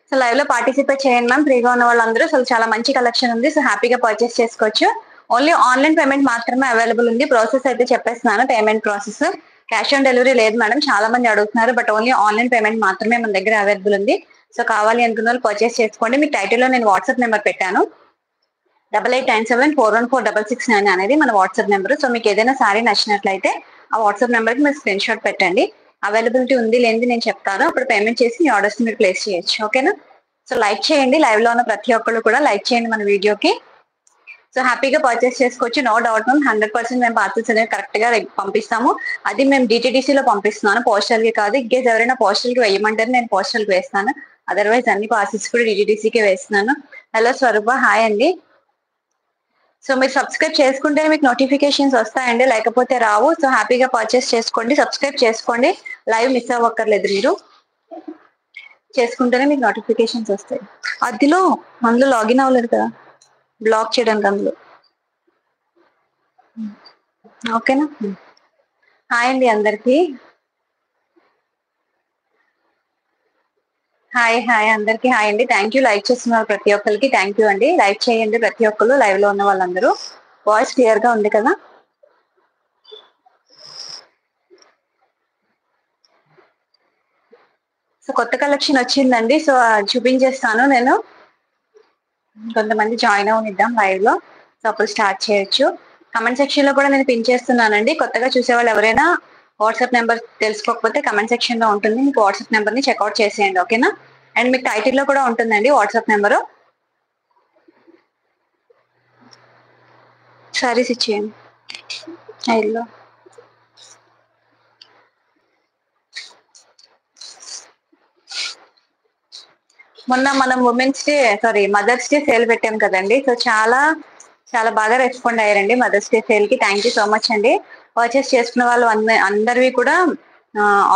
So live లో participate చేయండి ma'am, ఫ్రీగా ఉన్న వాళ్ళందరూ. సో చాలా మంచి కలెక్షన్ ఉంది, సో హ్యాపీగా పర్చేస్ చేసుకోవచ్చు. ఓన్లీ ఆన్లైన్ పేమెంట్ మాత్రమే అవైలబుల్ ఉంది. ప్రాసెస్ అయితే చెప్పేస్తున్నాను, payment process. Cash on delivery లేదు మేడం, చాలా మంది అడుగుతున్నారు. బట్ ఓన్లీ ఆన్లైన్ పేమెంట్ మాత్రమే మన దగ్గర అవైలబుల్ ఉంది. సో కావాలి అనుకున్న వాళ్ళు పర్చేస్ చేసుకోండి. మీకు టైటిల్ లో నేను వాట్సాప్ నెంబర్ పెట్టాను, 8897414669 అనేది మన వాట్సాప్ నెంబర్. సో మీకు ఏదైనా సారీ నచ్చినట్లయితే ఆ వాట్సాప్ నెంబర్ కి మీరు స్క్రీన్ షాట్ పెట్టండి. అవైలబిలిటీ ఉంది లేనిది నేను చెప్తాను, అప్పుడు పేమెంట్ చేసి మీ ఆర్డర్స్ మీరు ప్లేస్ చేయొచ్చు. ఓకేనా? సో లైక్ చేయండి, లైవ్ లో ఉన్న ప్రతి ఒక్కళ్ళు కూడా లైక్ చేయండి మన వీడియోకి. సో హ్యాపీగా పర్చేస్ చేసుకోవచ్చు, నో డౌట్ మ్యామ్. 100% మేము పార్సల్స్ అనేవి కరెక్ట్ గా పంపిస్తాము. అది మేము DTDC లో పంపిస్తున్నాను, పోస్టల్ కి కాదు. ఇంకేస్ ఎవరైనా పోస్టల్ కి వేయమంటారు, నేను పోస్టల్ కి వేస్తాను. అదర్వైజ్ అన్ని పార్సల్స్ కూడా DTDC కి వేస్తున్నాను. హలో స్వరూప, హాయ్ అండి. సో మీరు సబ్స్క్రైబ్ చేసుకుంటే మీకు నోటిఫికేషన్స్ వస్తాయండి, లేకపోతే రావు. సో హ్యాపీగా పర్చేస్ చేసుకోండి, సబ్స్క్రైబ్ చేసుకోండి. లైవ్ మిస్ అవ్వక్కర్లేదు, మీరు చేసుకుంటేనే మీకు నోటిఫికేషన్స్ వస్తాయి. అందులో లాగిన్ అవ్వలేదు కదా, బ్లాక్ చేయడానికి అందులో. ఓకేనా? హాయ్ అండి అందరికి, హాయ్ హాయ్ అందరికి హాయ్ అండి. థ్యాంక్ యూ, లైక్ చేస్తున్నారు ప్రతి ఒక్కరికి. థ్యాంక్ యూ అండి, లైక్ చేయండి ప్రతి ఒక్కరు, లైవ్ లో ఉన్న వాళ్ళందరూ. వాయిస్ క్లియర్ గా ఉంది కదా? సో కొత్త కలెక్షన్ వచ్చిందండి, సో చూపించేస్తాను నేను. కొంతమంది జాయిన్ అవనిద్దాం లైవ్ లో, సో అప్పుడు స్టార్ట్ చేయొచ్చు. కమెంట్ సెక్షన్ లో కూడా నేను పిన్ చేస్తున్నానండి. కొత్తగా చూసే వాళ్ళు ఎవరైనా వాట్సాప్ నెంబర్ తెలుసుకోకపోతే కమెంట్ సెక్షన్ లో ఉంటుంది, మీకు వాట్సాప్ నెంబర్ ని చెక్అవుట్ చేసేయండి. ఓకేనా? అండ్ మీకు టైటిల్ లో కూడా ఉంటుందండి వాట్సాప్ నెంబరు. సారీస్ ఇచ్చేయండి ఐల్లో. మొన్న మనం మదర్స్ డే సేల్ పెట్టాం కదండి, సో చాలా చాలా బాగా రెస్పాండ్ అయ్యారండి మదర్స్ డే సేల్ కి. థ్యాంక్ యూ సో మచ్ అండి. పర్చేస్ చేసుకున్న వాళ్ళు అందరివి కూడా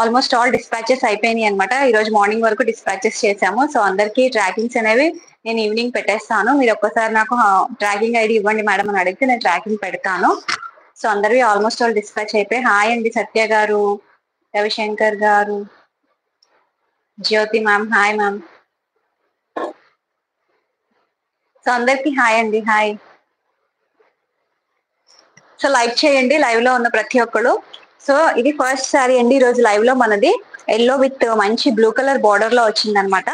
ఆల్మోస్ట్ ఆల్ డిస్పాచెస్ అయిపోయినాయి అనమాట. ఈ రోజు మార్నింగ్ వరకు డిస్పాచెస్ చేశాము. సో అందరికి ట్రాకింగ్స్ అనేవి నేను ఈవినింగ్ పెట్టేస్తాను. మీరు ఒక్కసారి నాకు ట్రాకింగ్ ఐడి ఇవ్వండి మేడం అని అడిగితే నేను ట్రాకింగ్ పెడతాను. సో అందరివి ఆల్మోస్ట్ ఆల్ డిస్పాచ్ అయిపోయి. హాయ్ అండి సత్య గారు, రవిశంకర్ గారు, జ్యోతి మ్యామ్, హాయ్ మ్యామ్. సో అందరికి హాయ్ అండి, హాయ్. సో లైక్ చేయండి లైవ్ లో ఉన్న ప్రతి ఒక్కరు. సో ఇది ఫస్ట్ సారీ అండి ఈ రోజు లైవ్ లో మనది. ఎల్లో విత్ మంచి బ్లూ కలర్ బార్డర్ లో వచ్చింది అనమాట.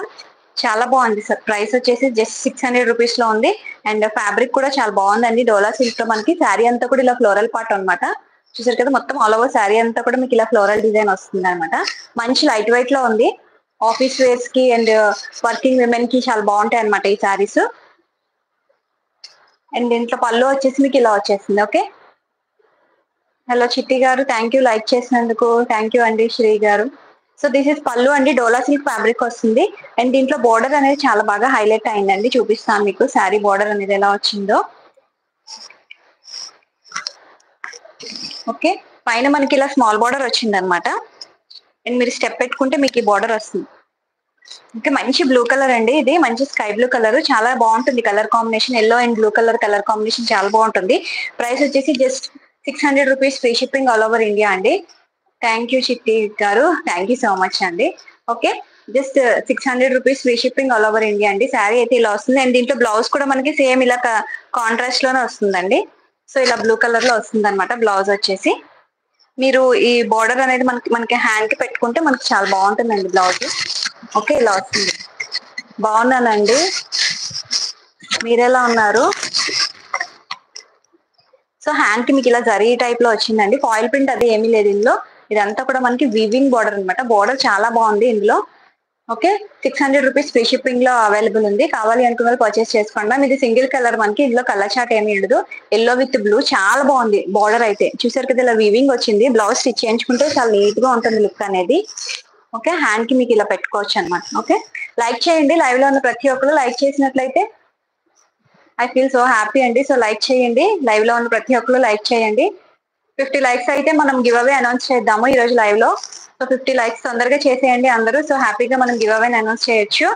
చాలా బాగుంది సార్. ప్రైస్ వచ్చేసి జస్ట్ 600 రూపీస్ లో ఉంది. అండ్ ఫ్యాబ్రిక్ కూడా చాలా బాగుందండి. డోలా సిల్క్ లో మనకి శారీ అంతా కూడా ఇలా ఫ్లోరల్ పార్ట్ అనమాట. చూసారు కదా, మొత్తం ఆల్ ఓవర్ శారీ అంతా కూడా మీకు ఇలా ఫ్లోరల్ డిజైన్ వస్తుంది అనమాట. మంచి లైట్ వెయిట్ లో ఉంది. ఆఫీస్ వేర్స్ కి అండ్ వర్కింగ్ విమెన్ కి చాలా బాగుంటాయి అనమాట ఈ శారీస్. అండ్ దీంట్లో పళ్ళు వచ్చేసి మీకు ఇలా వచ్చేసింది. ఓకే. హలో చిట్టి గారు, థ్యాంక్ యూ లైక్ చేసినందుకు. థ్యాంక్ యూ అండి శ్రీ గారు. సో దిస్ ఇస్ పళ్ళు అండి, డోలా సిల్క్ ఫ్యాబ్రిక్ వస్తుంది. అండ్ దీంట్లో బోర్డర్ అనేది చాలా బాగా హైలైట్ అయిందండి. చూపిస్తాను మీకు శారీ బోర్డర్ అనేది ఎలా వచ్చిందో. ఓకే. పైన మనకి ఇలా స్మాల్ బోర్డర్ వచ్చింది అనమాట. అండ్ మీరు స్టెప్ పెట్టుకుంటే మీకు ఈ బోర్డర్ వస్తుంది. ఓకే. మంచి బ్లూ కలర్ అండి, ఇది మంచి స్కై బ్లూ కలర్. చాలా బాగుంటుంది colour combination. Yellow and blue colour combination చాలా బాగుంటుంది. ప్రైస్ వచ్చేసి just 600 rupees, free shipping all over India అండి. థ్యాంక్ యూ చిట్టి గారు, థ్యాంక్ యూ సో మచ్ అండి. Okay. Just 600 rupees, free shipping all over India అండి. శారీ అయితే ఇలా వస్తుంది. అండ్ దీంట్లో బ్లౌజ్ కూడా మనకి సేమ్ ఇలా కాంట్రాస్ట్ లోనే వస్తుందండి. సో ఇలా బ్లూ కలర్ లో వస్తుంది అనమాట బ్లౌజ్ వచ్చేసి. మీరు ఈ బార్డర్ అనేది మనకి హ్యాండ్ కి పెట్టుకుంటే మనకి చాలా బాగుంటుందండి బ్లౌజ్. ఓకే, ఇలా వస్తుంది. బాగున్నానండి, మీరెలా ఉన్నారు? సో హ్యాండ్ కి మీకు ఇలా జరీ టైప్ లో వచ్చిందండి. ఫాయిల్ ప్రింట్ అది ఏమీ లేదు ఇందులో. ఇదంతా కూడా మనకి వీవింగ్ బార్డర్ అనమాట. బార్డర్ చాలా బాగుంది ఇందులో. ఓకే. 600 రూపీస్, ఫ్రీ షిప్పింగ్ లో అవైలబుల్ ఉంది. కావాలి అనుకున్న వాళ్ళు పర్చేస్ చేసుకోండి. ఇది సింగిల్ కలర్, మనకి ఇందులో కలర్ చాట్ ఏమీ ఉండదు. ఎల్లో విత్ బ్లూ చాలా బాగుంది బార్డర్ అయితే. చూసారు కదా, ఇలా వీవింగ్ వచ్చింది. బ్లౌజ్ స్టిచ్ చేయించుకుంటే చాలా నీట్ గా ఉంటుంది లుక్ అనేది. ఓకే. హ్యాండ్ కి మీకు ఇలా పెట్టుకోవచ్చు అనమాట. ఓకే. లైక్ చేయండి, లైవ్ లో ఉన్న ప్రతి ఒక్కరు లైక్ చేసినట్లయితే ఐ ఫీల్ సో హ్యాపీ అండి. సో లైక్ చేయండి, లైవ్ లో ఉన్న ప్రతి ఒక్కరు లైక్ చేయండి. 50 లైక్స్ అయితే మనం గివ్ అవే అనౌన్స్ చేద్దాము ఈ రోజు లైవ్ లో. సో 50 లైక్స్ తొందరగా చేసేయండి అందరూ. సో హ్యాపీగా మనం గివ్ అవే అనౌన్స్ చేయొచ్చు.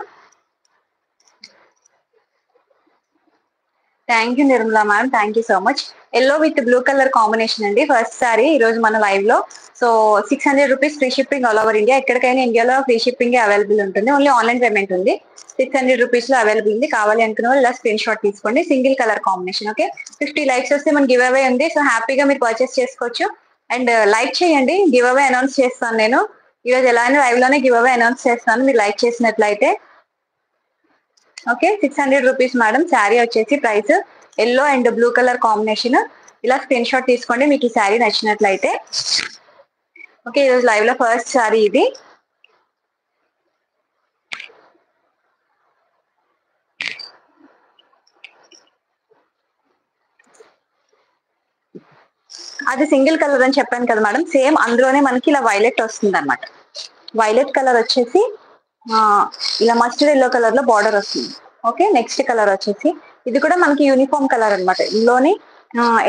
Thank you Nirmala ma'am, thank you so much. Yellow with blue colour combination అండి. ఫస్ట్ సారీ ఈ రోజు మన లైవ్ లో. So 600 rupees free shipping all over India. ఎక్కడికైనా ఇండియాలో ఫ్రీ షిప్పింగ్ అవైలబుల్ ఉంటుంది. ఓన్లీ ఆన్లైన్ పేమెంట్ ఉంది. 600 రూపీస్ లో అవైలబుల్ ఉంది. కావాలి అనుకున్న వాళ్ళు ఇలా స్క్రీన్ షాట్ తీసుకోండి. Single colour combination. Okay, 50 likes వస్తే మన గివ్ అవే ఉంది. సో హ్యాపీగా మీరు పర్చేస్ చేసుకోవచ్చు. అండ్ లైక్ చేయండి. గివ్ అవే అనౌన్స్ చేస్తాను నేను ఈ రోజు. ఎలా అయినా లైవ్ లోనే గివ్ అవే అనౌన్స్ చేస్తాను మీరు లైక్ చేసినట్లయితే. Okay, 600 rupees madam. శారీ వచ్చేసి price yellow and blue colour combination. ఇలా స్క్రీన్ షాట్ తీసుకోండి మీకు ఈ శారీ నచ్చినట్లయితే. ఓకే, ఈరోజు లైవ్ లో ఫస్ట్ శారీ ఇది. అది సింగిల్ కలర్ అని చెప్పాను కదా మేడం. సేమ్ అందులోనే మనకి ఇలా వైలెట్ వస్తుంది అనమాట. వైలెట్ కలర్ వచ్చేసి ఇలా మస్టర్డ్ ఎల్లో కలర్ లో బార్డర్ వస్తుంది. ఓకే, నెక్స్ట్ కలర్ వచ్చేసి ఇది కూడా మనకి యూనిఫామ్ కలర్ అనమాట. ఇందులోని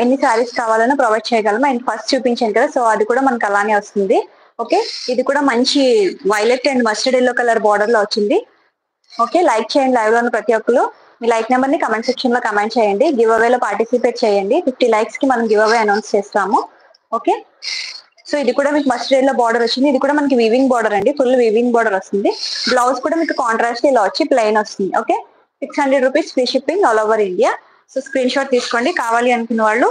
ఎన్ని శారీస్ కావాలన్నా ప్రొవైడ్ చేయగలము. అండ్ ఫస్ట్ చూపించాను కదా, సో అది కూడా మనకి అలానే వస్తుంది. ఓకే, ఇది కూడా మంచి violet and mustard yellow colour border లో వచ్చింది. ఓకే, లైక్ చేయండి లైవ్ లో ప్రతి ఒక్కరు. మీ లైక్ నెంబర్ ని కమెంట్ సెక్షన్ లో కమెంట్ చేయండి. గివ్ అవే లో పార్టిసిపేట్ చేయండి. 50 లైక్స్ కి మనం గివ్ అవే అనౌన్స్ చేస్తాము. ఓకే, సో ఇది కూడా మీకు మస్టర్డ్ ఎల్లో బార్డర్ వచ్చింది. ఇది కూడా మనకి వీవింగ్ బార్డర్ అండి. ఫుల్ వీవింగ్ బార్డర్ వస్తుంది. బ్లౌజ్ కూడా మీకు కాంట్రాస్ట్ ఇలా వచ్చి ప్లెయిన్ వస్తుంది. Okay, 600 rupees free shipping all over India. So screen shot తీసుకోండి. కావాలి అనుకున్న వాళ్ళు.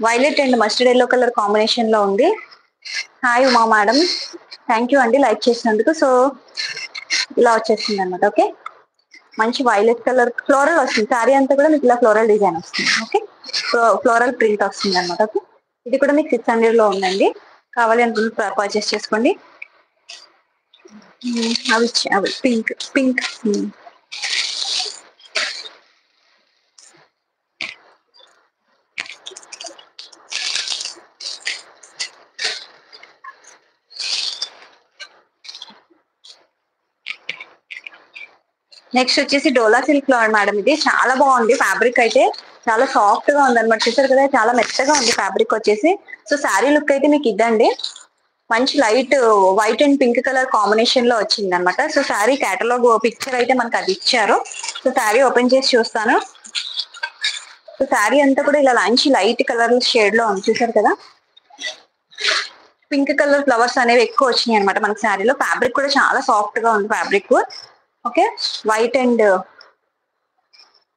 Violet and mustard yellow colour combination లో ఉంది. Hi Uma madam, thank you అండి లైక్ చేసినందుకు. సో ఇలా వచ్చేస్తుంది అనమాట. ఓకే, మంచి వైలెట్ కలర్ ఫ్లోరల్ వస్తుంది. శారీ అంతా కూడా మీకు ఇలా ఫ్లోరల్ డిజైన్ వస్తుంది. ఓకే, ఫ్లోరల్ ప్రింట్ వస్తుంది అనమాట. ఓకే, ఇది కూడా మీకు 600 లో ఉందండి. కావాలి అనుకుంటే పర్చేస్ చేసుకోండి. అవి పింక్ పింక్. నెక్స్ట్ వచ్చేసి డోలా సిల్క్ లో మేడం. ఇది చాలా బాగుంది. ఫ్యాబ్రిక్ అయితే చాలా సాఫ్ట్ గా ఉంది అనమాట. చూసారు కదా, చాలా మెత్తగా ఉంది ఫ్యాబ్రిక్ వచ్చేసి. సో శారీ లుక్ అయితే మీకు ఇద్దండి. మంచి light white and pink colour combination లో వచ్చింది అనమాట. సో శారీ కేటలాగ్ పిక్చర్ అయితే మనకు అది ఇచ్చారు. సో శారీ ఓపెన్ చేసి చూస్తాను. సో శారీ అంతా కూడా ఇలా మంచి లైట్ కలర్ షేడ్ లో ఉంది. చూసారు కదా, పింక్ కలర్ ఫ్లవర్స్ అనేవి ఎక్కువ వచ్చినాయి అనమాట మనకి శారీలో. ఫ్యాబ్రిక్ కూడా చాలా సాఫ్ట్ గా ఉంది fabric. Okay, white and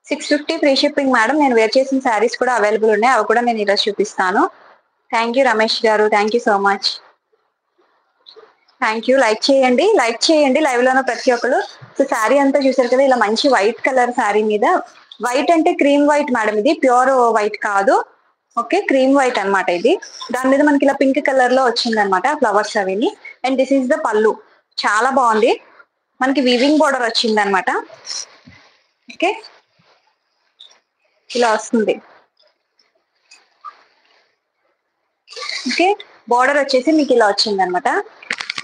650 free shipping madam. నేను వేర్ చేసిన శారీస్ కూడా అవైలబుల్ ఉన్నాయి. అవి కూడా నేను ఈరోజు చూపిస్తాను. థ్యాంక్ యూ రమేష్ గారు, thank you so much. Thank you. Like చేయండి లైక్ చేయండి లైవ్ లోనూ ప్రతి ఒక్కరు. సో శారీ అంతా చూసారు కదా, ఇలా మంచి వైట్ కలర్ శారీ మీద. వైట్ అంటే క్రీమ్ వైట్ మేడం, ఇది ప్యూర్ వైట్ కాదు. ఓకే, క్రీమ్ వైట్ అనమాట ఇది. దాని మీద మనకి ఇలా పింక్ కలర్ లో వచ్చింది అనమాట ఫ్లవర్స్ అవిని. అండ్ దిస్ ఈస్ ద పళ్ళు. చాలా బాగుంది. మనకి వీవింగ్ బోర్డర్ వచ్చింది అనమాట. ఓకే, ఇలా వస్తుంది. ఓకే, బార్డర్ వచ్చేసి మీకు ఇలా వచ్చింది అనమాట.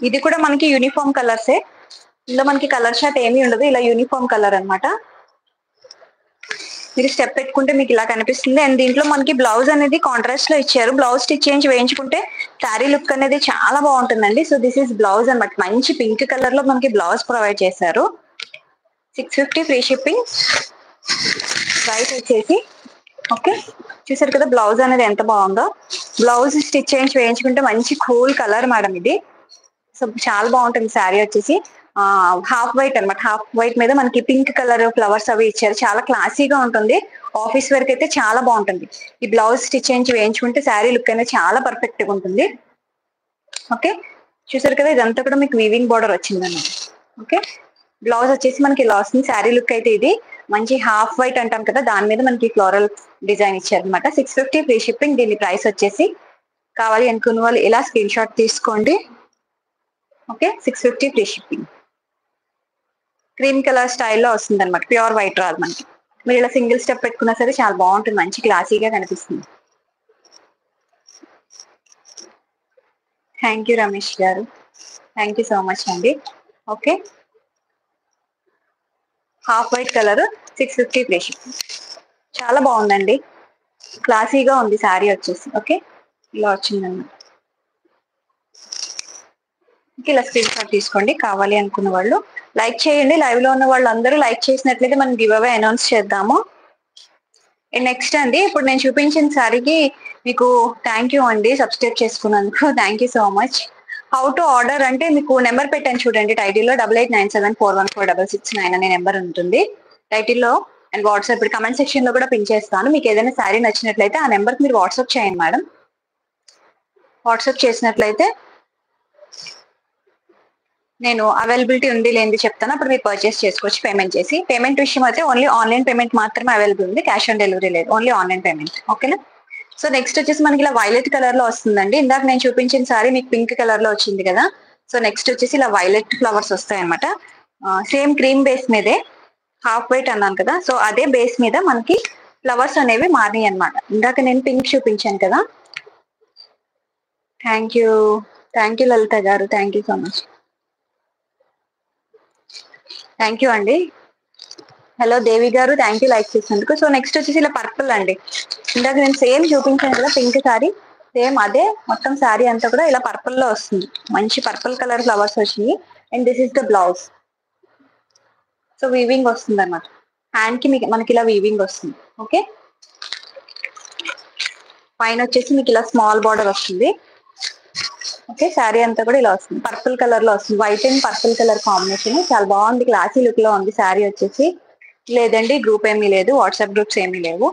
ఇది కూడా మనకి యూనిఫామ్ కలర్సే. ఇందులో మనకి కలర్ షాట్ ఏమీ ఉండదు. ఇలా యూనిఫామ్ కలర్ అనమాట. మీరు స్టెప్ పెట్టుకుంటే మీకు ఇలా కనిపిస్తుంది. అండ్ దీంట్లో మనకి బ్లౌజ్ అనేది కాంట్రాస్ట్ లో ఇచ్చారు. బ్లౌజ్ స్టిచ్ చేయించి వేయించుకుంటే శారీ లుక్ అనేది చాలా బాగుంటుందండి. సో దిస్ ఇస్ బ్లౌజ్ అనమాట. మంచి పింక్ కలర్ లో మనకి బ్లౌజ్ ప్రొవైడ్ చేశారు. 650 ఫ్రీ షిప్పింగ్. ప్రైస్ వచ్చేసి ఓకే, చూసారు కదా బ్లౌజ్ అనేది ఎంత బాగుందో. బ్లౌజ్ స్టిచ్ చేయించి వేయించుకుంటే మంచి కూల్ కలర్ మేడం ఇది. సో చాలా బాగుంటుంది శారీ వచ్చేసి. హాఫ్ వైట్ అనమాట. హాఫ్ వైట్ మీద మనకి పింక్ కలర్ ఫ్లవర్స్ అవి ఇచ్చారు. చాలా క్లాసీగా ఉంటుంది. ఆఫీస్ వర్క్ అయితే చాలా బాగుంటుంది. ఈ బ్లౌజ్ స్టిచ్ చేయించి వేయించుకుంటే శారీ లుక్ అనేది చాలా పర్ఫెక్ట్ గా ఉంటుంది. ఓకే, చూసారు కదా, ఇదంతా కూడా మీకు వీవింగ్ బార్డర్ వచ్చింది అన్నమాట. ఓకే, బ్లౌజ్ వచ్చేసి మనకి ఇలా వస్తుంది. శారీ లుక్ అయితే ఇది మంచి హాఫ్ వైట్ అంటాం కదా, దాని మీద మనకి ఫ్లోరల్ డిజైన్ ఇచ్చారు అనమాట. 650 ఫ్రీ షిప్పింగ్. దీని ప్రైస్ వచ్చేసి. కావాలి అనుకున్న వాళ్ళు ఇలా స్క్రీన్ షాట్ తీసుకోండి. Okay, 650 free shipping. Cream colour స్టైల్లో వస్తుంది అనమాట. ప్యూర్ వైట్ రాదు మనకి. మీరు ఇలా సింగిల్ స్టెప్ పెట్టుకున్నా సరే చాలా బాగుంటుంది. మంచి క్లాసీగా కనిపిస్తుంది. థ్యాంక్ యూ రమేష్ గారు, థ్యాంక్ యూ సో మచ్ అండి. Okay, half white colour 650 free shipping. చాలా బాగుందండి. క్లాసీగా ఉంది శారీ వచ్చేసి. ఓకే, ఇలా వచ్చిందన్నమాట. ఇలా స్క్రీన్ షాట్ తీసుకోండి. కావాలి అనుకున్న వాళ్ళు లైక్ చేయండి. లైవ్ లో ఉన్న వాళ్ళందరూ లైక్ చేసినట్లయితే మనం గివ్ అవే అనౌన్స్ చేద్దాము. నెక్స్ట్ అండి, ఇప్పుడు నేను చూపించిన శారీకి మీకు థ్యాంక్ యూ అండి సబ్స్క్రైబ్ చేసుకున్నందుకు. Thank you so much. How to order అంటే మీకు నెంబర్ పెట్టాను చూడండి టైటిల్లో, 8897414669 అనే నెంబర్ ఉంటుంది టైటిల్లో అండ్ వాట్సాప్. ఇప్పుడు కమెంట్ సెక్షన్ లో కూడా పిన్ చేస్తాను. మీకు ఏదైనా శారీ నచ్చినట్లయితే ఆ నెంబర్కి మీరు వాట్సాప్ చేయండి మేడం. వాట్సాప్ చేసినట్లయితే నేను అవైలబిలిటీ ఉంది లేనిది చెప్తాను, అప్పుడు మీరు పర్చేస్ చేసుకోవచ్చు పేమెంట్ చేసి. పేమెంట్ విషయం అయితే ఓన్లీ ఆన్లైన్ పేమెంట్ మాత్రమే అవైలబుల్ ఉంది, క్యాష్ ఆన్ డెలివరీ లేదు, ఓన్లీ ఆన్లైన్ పేమెంట్. ఓకేనా. సో నెక్స్ట్ వచ్చేసి మనకి ఇలా వైలెట్ కలర్ లో వస్తుందండి. ఇందాక నేను చూపించిన సారీ మీకు పింక్ కలర్ లో వచ్చింది కదా. సో నెక్స్ట్ వచ్చేసి ఇలా వైలెట్ ఫ్లవర్స్ వస్తాయి అనమాట. సేమ్ క్రీమ్ బేస్ మీదే, హాఫ్ వైట్ అన్నాను కదా, సో అదే బేస్ మీద మనకి ఫ్లవర్స్ అనేవి మారినాయి అనమాట. ఇందాక నేను పింక్ చూపించాను కదా. థ్యాంక్ యూ లలిత గారు, thank you so much. Thank you అండి. హలో దేవి గారు, థ్యాంక్ యూ లైక్ చేసినందుకు. సో నెక్స్ట్ వచ్చేసి ఇలా పర్పుల్ అండి. ఇందాక నేను సేమ్ చూపించాను కదా పింక్ సారీ, సేమ్ అదే మొత్తం శారీ అంతా కూడా ఇలా పర్పుల్ లో వస్తుంది. మంచి పర్పుల్ కలర్ ఫ్లవర్స్ వచ్చినాయి. And this is the blouse. So weaving వస్తుంది అన్నమాట. హ్యాండ్ కి మనకి ఇలా వీవింగ్ వస్తుంది. ఓకే. పైన వచ్చేసి మీకు ఇలా స్మాల్ బార్డర్ వస్తుంది. ఓకే. శారీ అంతా కూడా ఇలా వస్తుంది, పర్పుల్ కలర్ లో వస్తుంది. White and purple colour combination చాలా బాగుంది, క్లాసీ లుక్ లో ఉంది శారీ వచ్చేసి. లేదండి గ్రూప్ ఏమీ లేదు, వాట్సాప్ గ్రూప్స్ ఏమీ లేవు.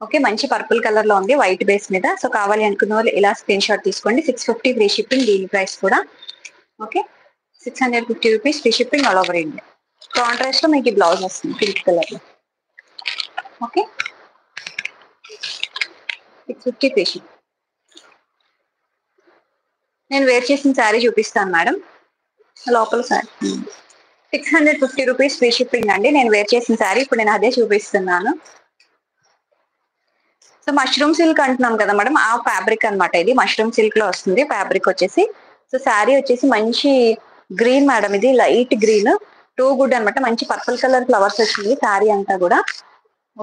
ఓకే. మంచి పర్పుల్ కలర్ లో ఉంది వైట్ బేస్ మీద. సో కావాలి అనుకున్న వాళ్ళు ఇలా స్క్రీన్ షాట్ తీసుకోండి. 650 ఫ్రీ షిప్పింగ్, దీని ప్రైస్ కూడా. Okay. 650 rupees free shipping all over India. Contrast లో మీకు బ్లౌజ్ వస్తుంది పింక్ కలర్ లో. ఓకే. 650 free shipping. నేను వేర్ చేసిన శారీ చూపిస్తాను మేడం. లోపల శారీ 650 రూపీస్ ఫ్రీ షిప్పింగ్ అండి. నేను వేర్ చేసిన శారీ ఇప్పుడు నేను అదే చూపిస్తున్నాను. సో మష్రూమ్ సిల్క్ అంటున్నాం కదా మేడం, ఆ ఫ్యాబ్రిక్ అనమాట ఇది. మష్రూమ్ సిల్క్ లో వస్తుంది ఫ్యాబ్రిక్ వచ్చేసి. సో శారీ వచ్చేసి మంచి గ్రీన్ మేడం, ఇది లైట్ గ్రీన్, టూ గుడ్ అనమాట. మంచి పర్పుల్ కలర్ ఫ్లవర్స్ వచ్చింది శారీ అంతా కూడా.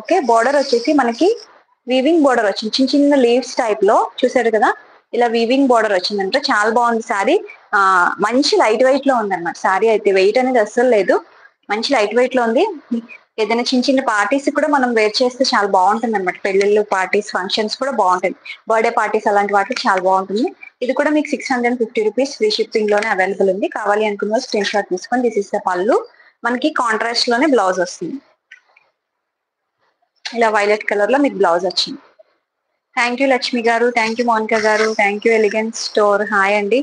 ఓకే. బోర్డర్ వచ్చేసి మనకి వీవింగ్ బోర్డర్ వచ్చింది, చిన్న చిన్న లీవ్స్ టైప్ లో చూసారు కదా. ఇలా వీవింగ్ బోర్డర్ వచ్చిందంటే చాలా బాగుంది శారీ. మంచి లైట్ వెయిట్ లో ఉంది అనమాట శారీ అయితే. వెయిట్ అనేది అస్సలు లేదు, మంచి లైట్ వెయిట్ లో ఉంది. ఏదైనా చిన్న చిన్న పార్టీస్ కూడా మనం వేర్ చేస్తే చాలా బాగుంటుంది అనమాట. పెళ్లిళ్ళు, పార్టీస్, ఫంక్షన్స్ కూడా బాగుంటుంది. బర్త్డే పార్టీస్ అలాంటి వాటికి చాలా బాగుంటుంది. ఇది కూడా మీకు 650 రూపీస్ ఫ్రీ షిప్పింగ్ లోనే అవైలబుల్ ఉంది. కావాలి అనుకున్న స్క్రీన్ షాట్ తీసుకొని, దిస్ ఇస్ ద పళ్ళు. మనకి కాంట్రాస్ట్ లోనే బ్లౌజ్ వస్తుంది. ఇలా వైలెట్ కలర్ లో మీకు బ్లౌజ్ వచ్చింది. థ్యాంక్ యూ లక్ష్మి గారు, థ్యాంక్ యూ మోనికా గారు, thank you elegance store, hi అండి.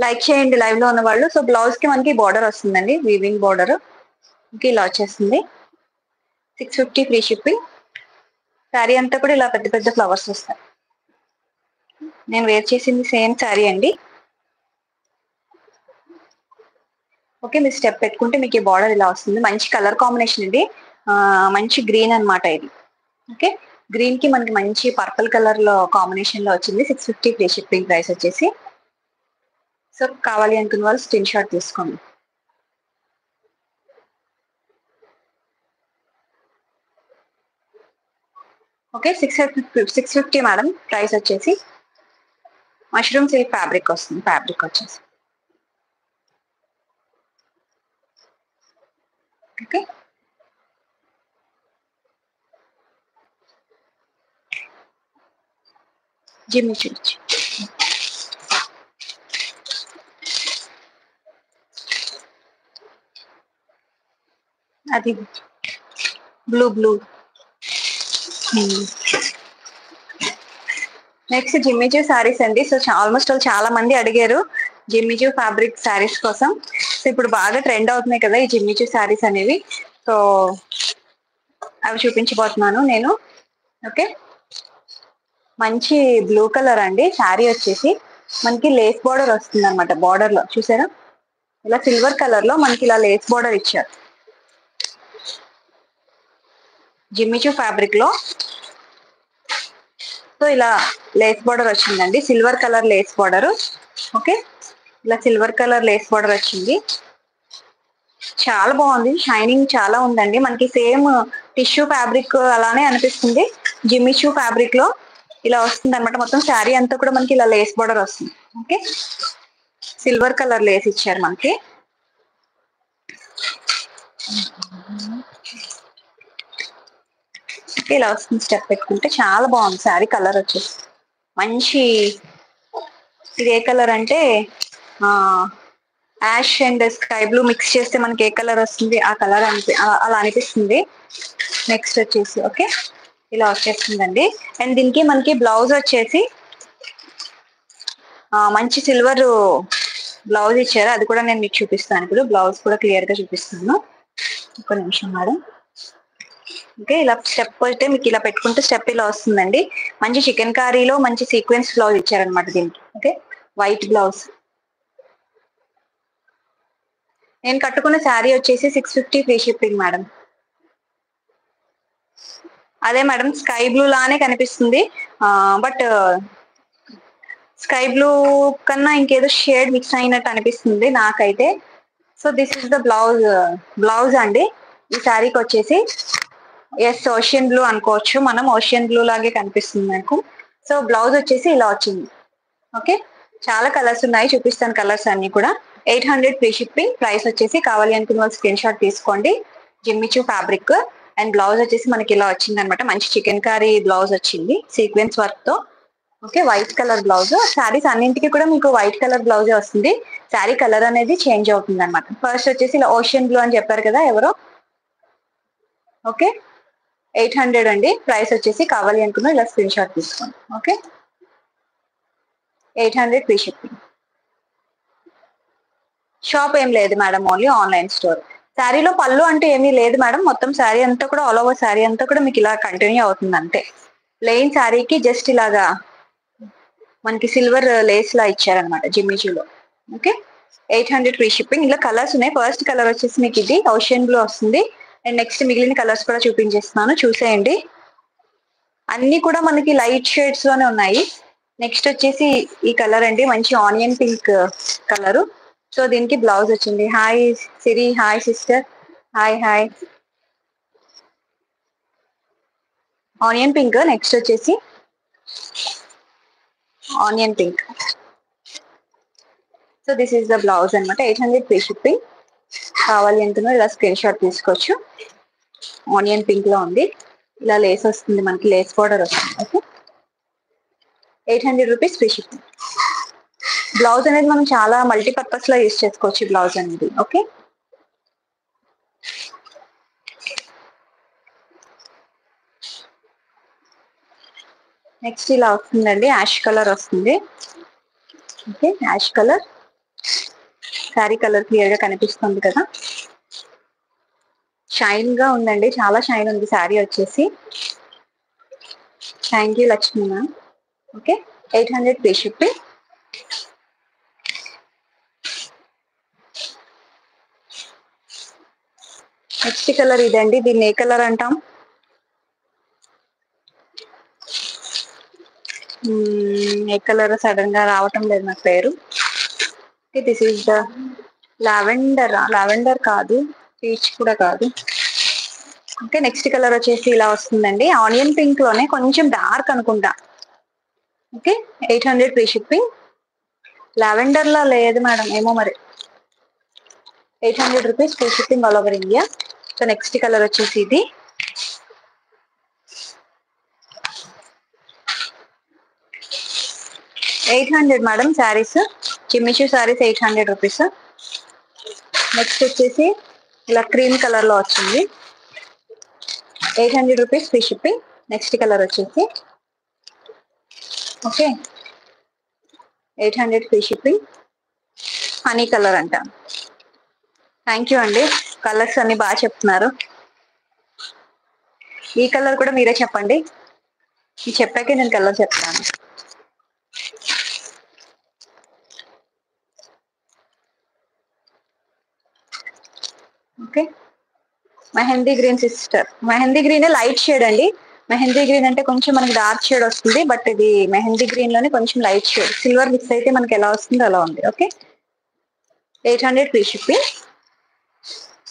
లైక్ చేయండి లైవ్ లో ఉన్న వాళ్ళు. సో బ్లౌజ్ కి మనకి బార్డర్ వస్తుందండి, వీవింగ్ బార్డర్ ఇలా వచ్చేస్తుంది. 650 ఫ్రీ షిప్పింగ్. శారీ అంతా కూడా ఇలా పెద్ద పెద్ద ఫ్లవర్స్ వస్తాయి. నేను వేర్ చేసింది సేమ్ శారీ అండి. ఓకే. మీరు స్టెప్ పెట్టుకుంటే మీకు ఈ బార్డర్ ఇలా వస్తుంది. మంచి కలర్ కాంబినేషన్ ఇది, మంచి గ్రీన్ అనమాట ఇది. ఓకే. గ్రీన్ కి మనకి మంచి పర్పుల్ కలర్ లో కాంబినేషన్ లో వచ్చింది. 650 ఫ్రీ షిప్పింగ్ ప్రైస్ వచ్చేసి. సో కావాలి అనుకున్న వాళ్ళు స్క్రీన్ షాట్ తీసుకోండి. ఓకే. 650 మేడం ప్రైస్ వచ్చేసి. మష్రూమ్ సిల్క్ ఫ్యాబ్రిక్ వస్తుంది, ఫ్యాబ్రిక్ వచ్చేసి. ఓకే. జిమ్మి చూచి అది blue blue. Next Jimmy Choo saris అండి. సో ఆల్మోస్ట్ చాలా మంది అడిగారు జిమ్మిచూ ఫ్యాబ్రిక్ శారీస్ కోసం. సో ఇప్పుడు బాగా ట్రెండ్ అవుతున్నాయి కదా ఈ జిమ్మిచూ శారీస్ అనేవి. సో అవి చూపించబోతున్నాను నేను. ఓకే. మంచి బ్లూ కలర్ అండి. శారీ వచ్చేసి మనకి లేస్ బార్డర్ వస్తుంది అనమాట. బార్డర్ లో చూసారా, ఇలా సిల్వర్ కలర్ లో మనకి ఇలా లేస్ బార్డర్ ఇచ్చారు. జిమ్మిచూ ఫ్యాబ్రిక్ లో సో ఇలా లేస్ బార్డర్ వచ్చిందండి, silver colour lace border. Okay. ఇలా సిల్వర్ కలర్ లేస్ బార్డర్ వచ్చింది, చాలా బాగుంది. షైనింగ్ చాలా ఉందండి. మనకి సేమ్ టిష్యూ ఫ్యాబ్రిక్ అలానే అనిపిస్తుంది. జిమ్మిచూ ఫ్యాబ్రిక్ లో ఇలా వస్తుంది అనమాట. మొత్తం శారీ అంతా కూడా మనకి ఇలా లేస్ బార్డర్ వస్తుంది. ఓకే. సిల్వర్ కలర్ లేస్ ఇచ్చారు మనకి. ఇలా వస్తుంది. స్టెప్ పెట్టుకుంటే చాలా బాగుంది శారీ. కలర్ వచ్చేసి మంచి, ఇది ఏ కలర్ అంటే ash and sky blue mix చేస్తే మనకి ఏ కలర్ వస్తుంది ఆ కలర్ అలా అనిపిస్తుంది. నెక్స్ట్ వచ్చేసి ఓకే ఇలా వచ్చేస్తుందండి. అండ్ దీనికి మనకి బ్లౌజ్ వచ్చేసి మంచి సిల్వర్ బ్లౌజ్ ఇచ్చారు. అది కూడా నేను మీకు చూపిస్తాను. ఇప్పుడు బ్లౌజ్ కూడా క్లియర్ గా చూపిస్తాను. ఒక నిమిషం మేడం. ఓకే ఇలా స్టెప్ అయితే మీకు ఇలా పెట్టుకుంటే స్టెప్ ఇలా వస్తుందండి. మంచి చికెన్ కర్రీలో మంచి సీక్వెన్స్ బ్లౌజ్ ఇచ్చారనమాట దీనికి. Okay white blouse. నేను కట్టుకున్న శారీ వచ్చేసి 650 ఫ్రీ షిప్పింగ్ మేడం. అదే మేడం స్కై బ్లూ లానే కనిపిస్తుంది. బట్ స్కై బ్లూ కన్నా ఇంకేదో షేడ్ మిక్స్ అయినట్టు అనిపిస్తుంది నాకైతే. So this is the blouse అండి. ఈ శారీకి వచ్చేసి ఎస్ ఓషియన్ బ్లూ అనుకోవచ్చు మనం. ఓషియన్ బ్లూ లాగే కనిపిస్తుంది నాకు. సో బ్లౌజ్ వచ్చేసి ఇలా వచ్చింది. ఓకే చాలా కలర్స్ ఉన్నాయి, చూపిస్తాను కలర్స్ అన్ని కూడా. 800 ఫ్రీ షిప్పింగ్. ప్రైస్ వచ్చేసి కావాలి అనుకున్న వాళ్ళు స్క్రీన్ షాట్ తీసుకోండి. జిమ్మిచూ ఫ్యాబ్రిక్ అండ్ బ్లౌజ్ వచ్చేసి మనకి ఇలా వచ్చింది అనమాట. మంచి చికెన్ కర్రీ బ్లౌజ్ వచ్చింది సీక్వెన్స్ వర్క్ తో. Okay white colour blouse. Saris అన్నింటికి కూడా మీకు వైట్ కలర్ బ్లౌజే వస్తుంది. శారీ కలర్ అనేది చేంజ్ అవుతుంది అనమాట. ఫస్ట్ వచ్చేసి ఇలా ఓషియన్ బ్లూ అని చెప్పారు కదా ఎవరో. ఓకే 800 అండి. ప్రైస్ వచ్చేసి కావాలి అనుకున్నా ఇలా స్క్రీన్ షాట్ తీసుకోండి. Okay 800 free shipping. షాప్ ఏం లేదు మేడం, ఓన్లీ ఆన్లైన్ స్టోర్. శారీలో పళ్ళు అంటే ఏమీ లేదు మేడం. మొత్తం శారీ అంతా కూడా ఆల్ ఓవర్ శారీ అంతా కూడా మీకు ఇలా కంటిన్యూ అవుతుంది అంతే. ప్లెయిన్ శారీకి జస్ట్ ఇలాగా మనకి సిల్వర్ లేస్ లా ఇచ్చారనమాట జిమ్మిచూలో. Okay 800 free shipping. ఇలా కలర్స్ ఉన్నాయి. ఫస్ట్ కలర్ వచ్చేసి మీకు ఇది ఓషియన్ బ్లూ వస్తుంది. అండ్ నెక్స్ట్ మిగిలిన కలర్స్ కూడా చూపించేస్తున్నాను, చూసేయండి. అన్ని కూడా మనకి లైట్ షేడ్స్ లోనే ఉన్నాయి. నెక్స్ట్ వచ్చేసి ఈ కలర్ అండి, మంచి ఆనియన్ పింక్ కలరు. సో దీనికి బ్లౌజ్ వచ్చింది. Hi Siri, hi sister, hi hi. Onion pink. Next వచ్చేసి onion pink. So this is the blouse అనమాట. 800 ఫ్రీ షిప్పింగ్. కావాలి అంటున్నా ఇలా స్క్రీన్ షాట్ తీసుకోవచ్చు. ఆనియన్ పింక్ లో ఉంది. ఇలా లేస్ వస్తుంది మనకి, లేస్ బోర్డర్ వస్తుంది. Okay 800 rupees free shipping. Blouse అనేది మనం చాలా మల్టీపర్పస్ లో యూస్ చేసుకోవచ్చు బ్లౌజ్ అనేది. ఓకే నెక్స్ట్ ఇలా వస్తుందండి, యాష్ కలర్ వస్తుంది. Okay ash colour. Sari colour clear గా కనిపిస్తుంది కదా. షైన్ గా ఉందండి, చాలా షైన్ ఉంది శారీ వచ్చేసి. Thank you Lakshmi ma'am. Okay 800 free shipping. Next colour ఇదండి. దీన్ని ఏ కలర్ అంటాం? ఏ కలర్ సడన్ గా రావటం లేదు నాకు పేరు. This is the lavender. Lavender కాదు, పీచ్ కూడా కాదు. ఓకే నెక్స్ట్ కలర్ వచ్చేసి ఇలా వస్తుందండి. ఆనియన్ పింక్ లోనే కొంచెం డార్క్ అనుకుంటా. Okay 800 free shipping. లావెండర్ లా లేదు మేడం, ఏమో మరి. 800 rupees free shipping all over India. So next colour వచ్చేసి ఇది. $800 madam saris. Jimmy Choo saris 800 rupees. Next వచ్చేసి ఇలా క్రీమ్ కలర్ లో వచ్చింది. 800 rupees free shipping. Next colour వచ్చేసి okay 800 free shipping. Honey colour అంట. థ్యాంక్ యూ అండి, కలర్స్ అన్ని బాగా చెప్తున్నారు. ఈ కలర్ కూడా మీరే చెప్పండి, చెప్పాకే నేను కలర్ చెప్తాను. Okay mehndi green sister. Mehndi green light shade అండి. మెహందీ గ్రీన్ అంటే కొంచెం మనకి డార్క్ షేడ్ వస్తుంది, బట్ ఇది మెహందీ గ్రీన్ లోనే కొంచెం లైట్ షేడ్. సిల్వర్ మిక్స్ అయితే మనకి ఎలా వస్తుందో అలా ఉంది. Okay 800 free shipping.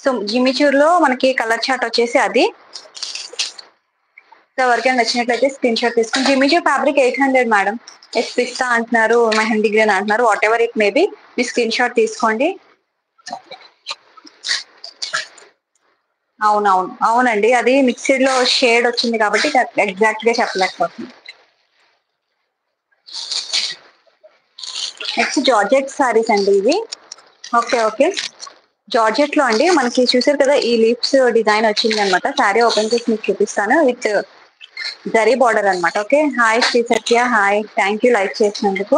సో జిమ్మిచూర్ లో మనకి కలర్ చార్ట్ వచ్చేసి అది. సో ఎవరికైనా నచ్చినట్లయితే స్క్రీన్ షాట్ తీసుకుని. జిమ్మిచూర్ ఫ్యాబ్రిక్ 800 మేడం. పిస్తా అంటున్నారు, మెహందీ గ్రీన్ అంటున్నారు, what ever it maybe, me screen shot తీసుకోండి. అవునవును. అవునండి. అది మిక్స్‌డ్‌లో షేడ్ వచ్చింది కాబట్టి ఎగ్జాక్ట్‌గా చెప్పలేకపోతున్నా. నెక్స్ట్ జార్జెట్ సారీస్ అండి ఇవి. ఓకే. ఓకే. జార్జెట్‌లో అండి మనకి చూసారు కదా! ఈ లీఫ్స్ డిజైన్ వచ్చిందనమాట. సారీ ఓపెన్ చేసి మీకు చూపిస్తాను. విత్ జరీ బార్డర్ అనమాట. Okay. Hi Sri Satya. Hi. Thank you like చేసినందుకు.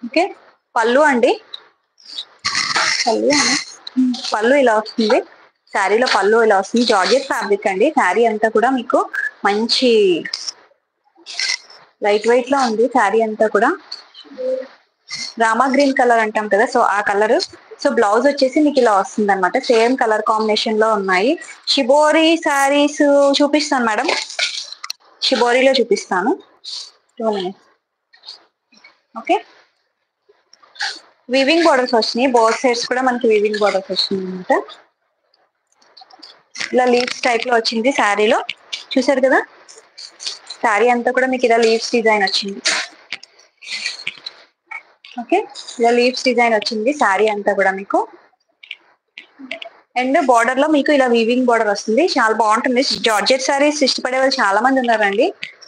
ఓకే. పళ్ళు అండి. పళ్ళు పళ్ళు ఇలా వస్తుంది. శారీలో పళ్ళు ఇలా వస్తుంది. జార్జెట్ ఫ్యాబ్రిక్ అండి. శారీ అంతా కూడా మీకు మంచి లైట్ వెయిట్ లో ఉంది శారీ అంతా కూడా. రామా గ్రీన్ కలర్ అంటాం కదా, సో ఆ కలర్. సో బ్లౌజ్ వచ్చేసి మీకు ఇలా వస్తుంది అనమాట. సేమ్ కలర్ కాంబినేషన్ లో ఉన్నాయి. షిబోరి శారీస్ చూపిస్తాను మేడం. షిబోరిలో చూపిస్తాను. 2 minutes. ఓకే. వీవింగ్ బోర్డర్స్ వచ్చినాయి. బోత్ సైడ్స్ కూడా మనకి వీవింగ్ బోర్డర్స్ వచ్చినాయి అనమాట. ఇలా లీవ్స్ టైప్ లో వచ్చింది శారీలో. చూసారు కదా, శారీ అంతా కూడా మీకు ఇలా లీవ్స్ డిజైన్ వచ్చింది. ఓకే. ఇలా లీవ్స్ డిజైన్ వచ్చింది శారీ అంతా కూడా మీకు. అండ్ బార్డర్ లో మీకు ఇలా వీవింగ్ బార్డర్ వస్తుంది. చాలా బాగుంటుంది. జార్జెట్ శారీస్ ఇష్టపడే వాళ్ళు చాలా మంది ఉన్నారండి.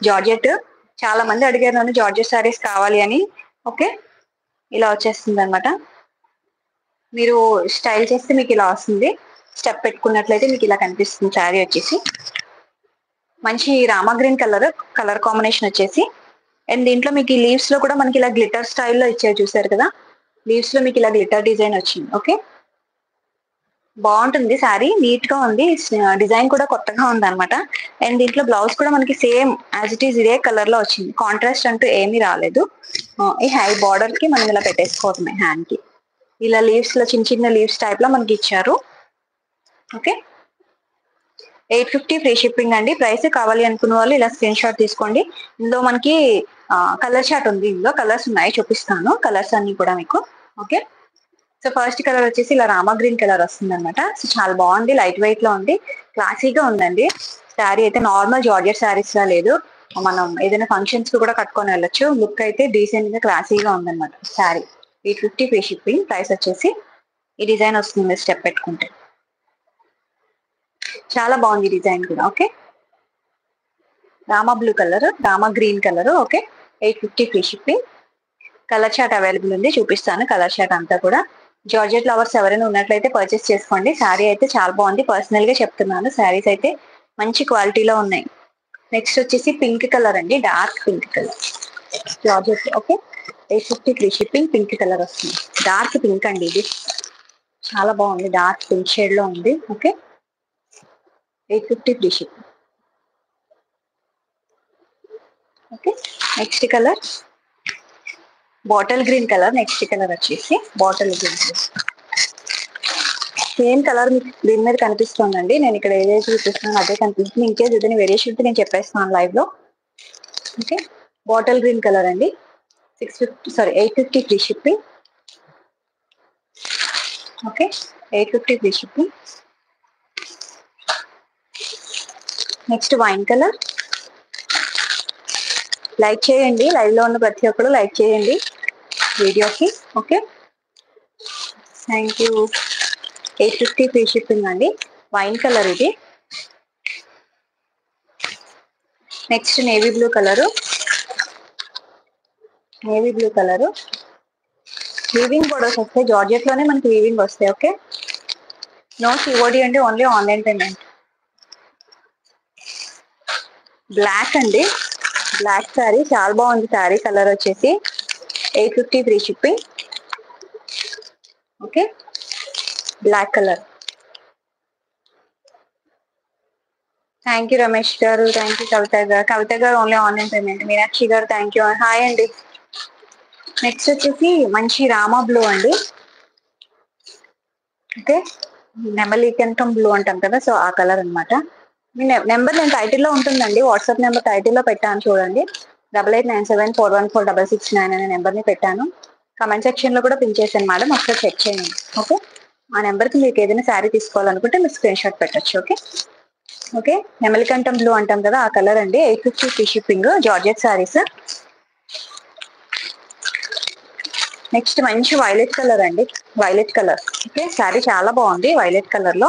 జార్జెట్ చాలా మంది అడిగారు నన్ను జార్జెట్ శారీస్ కావాలి అని. ఓకే. ఇలా వచ్చేస్తుంది అనమాట. మీరు స్టైల్ చేస్తే మీకు ఇలా వస్తుంది. స్టెప్ పెట్టుకున్నట్లయితే మీకు ఇలా కనిపిస్తుంది శారీ వచ్చేసి. మంచి Rama green colour colour combination వచ్చేసి. అండ్ దీంట్లో మీకు ఈ లీవ్స్ లో కూడా మనకి ఇలా గ్లిటర్ స్టైల్లో ఇచ్చారు. చూసారు కదా, లీవ్స్ లో మీకు ఇలా గ్లిటర్ డిజైన్ వచ్చింది. ఓకే. బాగుంటుంది శారీ. నీట్ గా ఉంది. డిజైన్ కూడా కొత్తగా ఉంది అనమాట. అండ్ దీంట్లో బ్లౌజ్ కూడా మనకి సేమ్ యాజ్ ఇట్ ఈస్ ఇదే కలర్ లో వచ్చింది. కాంట్రాస్ట్ అంటూ ఏమీ రాలేదు. ఈ హై బార్డర్ కి మనం ఇలా పెట్టేసుకోవటమే హ్యాండ్ కి. ఇలా లీవ్స్ లో చిన్న చిన్న లీవ్స్ టైప్ లో మనకి ఇచ్చారు. ఓకే. 850 ఫ్రీ షిప్పింగ్ అండి. ప్రైస్ కావాలి అనుకున్న వాళ్ళు ఇలా స్క్రీన్ షాట్ తీసుకోండి. ఇందులో మనకి కలర్ చార్ట్ ఉంది. ఇందులో కలర్స్ ఉన్నాయి, చూపిస్తాను కలర్స్ అన్ని కూడా మీకు. ఓకే. సో ఫస్ట్ కలర్ వచ్చేసి ఇలా రామా గ్రీన్ కలర్ వస్తుంది అనమాట. సో చాలా బాగుంది. లైట్ వెయిట్ లో ఉంది. క్లాసీగా ఉందండి. శారీ అయితే నార్మల్ జార్జెట్ శారీస్ లా లేదు. మనం ఏదైనా ఫంక్షన్స్ కి కూడా కట్టుకొని వెళ్ళొచ్చు. లుక్ అయితే డీసెంట్ గా క్లాసీగా ఉందన్నమాట శారీ. 850 free shipping. ప్రైస్ వచ్చేసి ఈ డిజైన్ వస్తుంది స్టెప్ పెట్టుకుంటే. చాలా బాగుంది డిజైన్ కూడా. Okay. Rama blue colour, Rama green colour. Okay. 850 free shipping. Colour chart available ఉంది, చూపిస్తాను కలర్ చార్ట్ అంతా కూడా. జార్జెట్ లవర్స్ ఎవరైనా ఉన్నట్లయితే పర్చేస్ చేసుకోండి. శారీ అయితే చాలా బాగుంది. పర్సనల్ గా చెప్తున్నాను, శారీస్ అయితే మంచి క్వాలిటీలో ఉన్నాయి. నెక్స్ట్ వచ్చేసి పింక్ కలర్ అండి. Dark pink colour georgette. Okay. 850 free shipping. Pink colour వస్తుంది. డార్క్ పింక్ అండి ఇది. చాలా బాగుంది. డార్క్ పింక్ షేడ్ లో ఉంది. Okay. 850 free shipping. Okay. Next colour bottle green colour. Next colour వచ్చేసి bottle green colour. Same colour మీకు దీని మీద కనిపిస్తుందండి. నేను ఇక్కడ ఏదైతే చూపిస్తున్నాను అదే కనిపిస్తుంది. ఇంకేస్ ఏదైనా వేరియేషన్ ఉంటే నేను చెప్పేస్తున్నాను లైవ్ లో. ఓకే. బాటిల్ గ్రీన్ కలర్ అండి. 850 free shipping. Okay. 850 free shipping. Next wine colour. Like చేయండి, లైవ్ లో ఉన్న ప్రతి ఒక్కరు లైక్ చేయండి వీడియోకి. Okay. Thank you. 850 free shipping అండి. వైన్ కలర్ ఇది. Next navy blue colour. Navy blue colour. Weaving borders వస్తాయి. జార్జెట్ లోనే మనకి వీవింగ్ వస్తాయి. ఓకే. నో సిఓడి అంటే ఓన్లీ ఆన్లైన్ పేమెంట్. బ్లాక్ అండి. బ్లాక్ శారీ చాలా బాగుంది. శారీ కలర్ వచ్చేసి 850 free shipping. Okay. Black colour. Thank you Ramesh గారు. థ్యాంక్ యూ కవిత గారు. కవిత గారు ఓన్లీ ఆన్లైన్ పేమెంట్. మీనాక్షి గారు థ్యాంక్ యూ. హాయ్ అండి. నెక్స్ట్ వచ్చేసి మంచి రామా బ్లూ అండి. ఓకే. నెమలికంఠం బ్లూ అంటాం కదా, సో ఆ కలర్ అనమాట. మీ నెంబర్ నేను టైటిల్లో ఉంటుందండి. వాట్సాప్ నెంబర్ టైటిల్లో పెట్టాను చూడండి. 8897414669 అనే నెంబర్ని పెట్టాను. కమెంట్ సెక్షన్ లో కూడా పిన్ చేశాను మేడం, ఒకసారి చెక్ చేయండి. ఓకే. ఆ నెంబర్కి మీకు ఏదైనా శారీ తీసుకోవాలనుకుంటే మీరు స్క్రీన్ షాట్ పెట్టచ్చు. ఓకే. ఓకే. నెమలికంఠం బ్లూ అంటాం కదా, ఆ కలర్ అండి. 850 free shipping. Georgette saris. Next మంచి వైలెట్ కలర్ అండి, వైలెట్ కలర్. ఓకే, శారీ చాలా బాగుంది వైలెట్ కలర్ లో.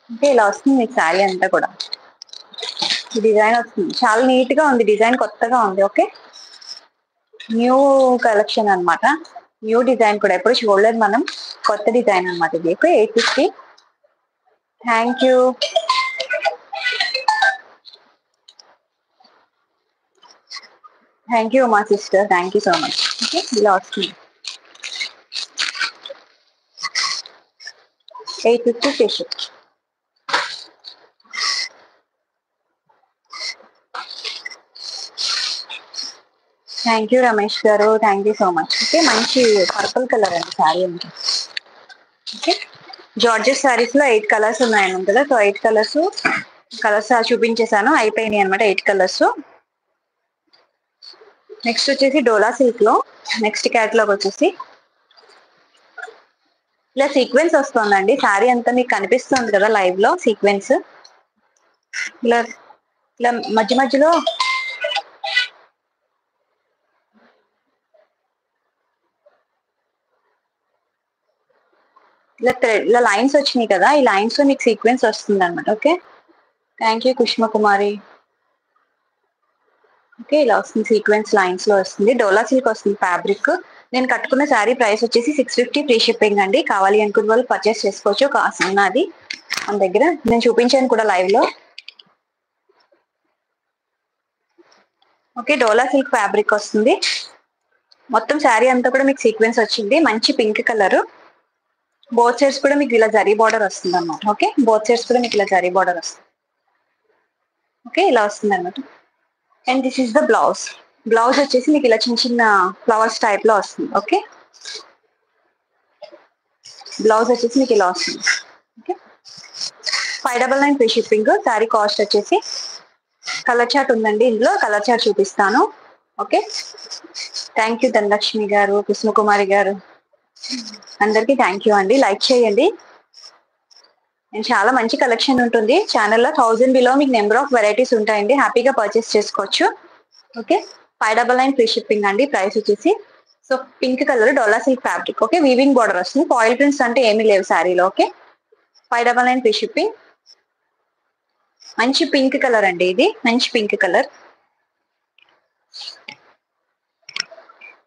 అంటే ఇలా వస్తుంది మీకు శారీ అంతా కూడా. ఈ డిజైన్ వస్తుంది, చాలా నీట్ గా ఉంది డిజైన్, కొత్తగా ఉంది. ఓకే, న్యూ కలెక్షన్ అన్నమాట, న్యూ డిజైన్ కూడా ఎప్పుడు చూడలేదు మనం, కొత్త డిజైన్ అన్నమాట ఇది. Okay, 850. Thank you. Thank you మా sister, thank you so much. Okay, ఇలా వస్తుంది 850 ఫిష్. థ్యాంక్ యూ రమేష్ గారు, thank you so much. Okay, మంచి పర్పుల్ కలర్ అండి శారీ అండి. ఓకే, జార్జెస్ శారీస్ లో 8 కలర్స్ ఉన్నాయని కదా, సో 8 కలర్స్ చూపించేశాను, అయిపోయినాయి అనమాట 8 కలర్స్. నెక్స్ట్ వచ్చేసి డోలా సిల్క్ లో నెక్స్ట్ క్యాటలాగ్ వచ్చేసి ఇలా సీక్వెన్స్ వస్తుందండి. శారీ అంతా మీకు కనిపిస్తుంది కదా లైవ్ లో, సీక్వెన్స్ ఇలా ఇలా మధ్య మధ్యలో ఇలా లైన్స్ వచ్చినాయి కదా, ఈ లైన్స్ లో మీకు సీక్వెన్స్ వస్తుంది అనమాట. Okay, thank you కుష్మ Kumari. Okay, ఇలా వస్తుంది సీక్వెన్స్ లైన్స్ లో వస్తుంది, డోలా సిల్క్ వస్తుంది ఫ్యాబ్రిక్. నేను కట్టుకున్న శారీ ప్రైస్ వచ్చేసి 650 ఫ్రీ షిప్పింగ్ అండి. కావాలి అనుకున్న వాళ్ళు పర్చేస్ చేసుకోవచ్చు, కాస్ట్ ఉన్నది మన దగ్గర, నేను చూపించాను కూడా లైవ్ లో. ఓకే, డోలా సిల్క్ ఫ్యాబ్రిక్ వస్తుంది, మొత్తం శారీ అంతా కూడా మీకు సీక్వెన్స్ వచ్చింది, మంచి పింక్ కలర్. బోత్ సైడ్స్ కూడా మీకు ఇలా జరీ బార్డర్ వస్తుంది అన్నమాట. ఓకే, బోత్ సైడ్స్ కూడా మీకు ఇలా జరీ బార్డర్ వస్తుంది. ఓకే, ఇలా వస్తుంది అన్నమాట. And this is the blouse. Blouse వచ్చేసి మీకు ఇలా చిన్న చిన్న ఫ్లవర్స్ టైప్ లో వస్తుంది. ఓకే, బ్లౌజ్ వచ్చేసి మీకు ఇలా వస్తుంది. Okay, 599 free shipping. Sari cost వచ్చేసి కలర్ చార్ట్ ఉందండి, ఇందులో కలర్ చార్ట్ చూపిస్తాను. ఓకే, థ్యాంక్ యూ ధనలక్ష్మి గారు, కృష్ణకుమారి గారు, అందరికీ థ్యాంక్ యూ అండి. లైక్ చేయండి, నేను చాలా మంచి కలెక్షన్ ఉంటుంది ఛానల్లో. 1000 బిలో మీకు నెంబర్ ఆఫ్ వెరైటీస్ ఉంటాయండి, హ్యాపీగా పర్చేస్ చేసుకోవచ్చు. ఓకే, 599 ఫ్రీ షిప్పింగ్ అండి. ప్రైస్ వచ్చేసి so pink colour Dola silk fabric. Okay, weaving border వస్తుంది, ఫాయిల్ ప్రింట్స్ అంటే ఏమీ లేవు శారీలో. Okay, 599 free shipping. మంచి పింక్ కలర్ అండి, ఇది మంచి పింక్ కలర్.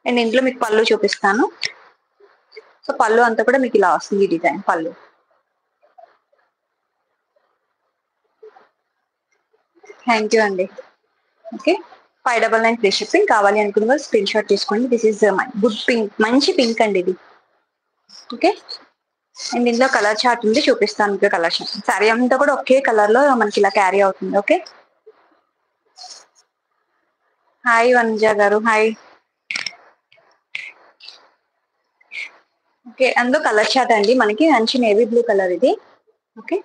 అండ్ ఇందులో మీకు పళ్ళు చూపిస్తాను. సో పళ్ళు అంతా కూడా మీకు ఇలా వస్తుంది డిజైన్ పళ్ళు. థ్యాంక్ యూ అండి. Okay, 599 free shipping. కావాలి అనుకున్న వాళ్ళు స్క్రీన్ షాట్ తీసుకోండి. దిస్ ఈస్ గుడ్ పింక్, మంచి పింక్ అండి ఇది. ఓకే, అండ్ ఇందులో కలర్ చార్ట్ ఉంది, చూపిస్తాను మీకు కలర్ చార్ట్. సారీ అంతా కూడా ఒకే కలర్ లో మనకి ఇలా క్యారీ అవుతుంది. ఓకే, హాయ్ వనజ గారు, హాయ్. ఓకే, అందులో కలర్ చార్ట్ అండి మనకి మంచి నేవీ బ్లూ కలర్ ఇది. ఓకే,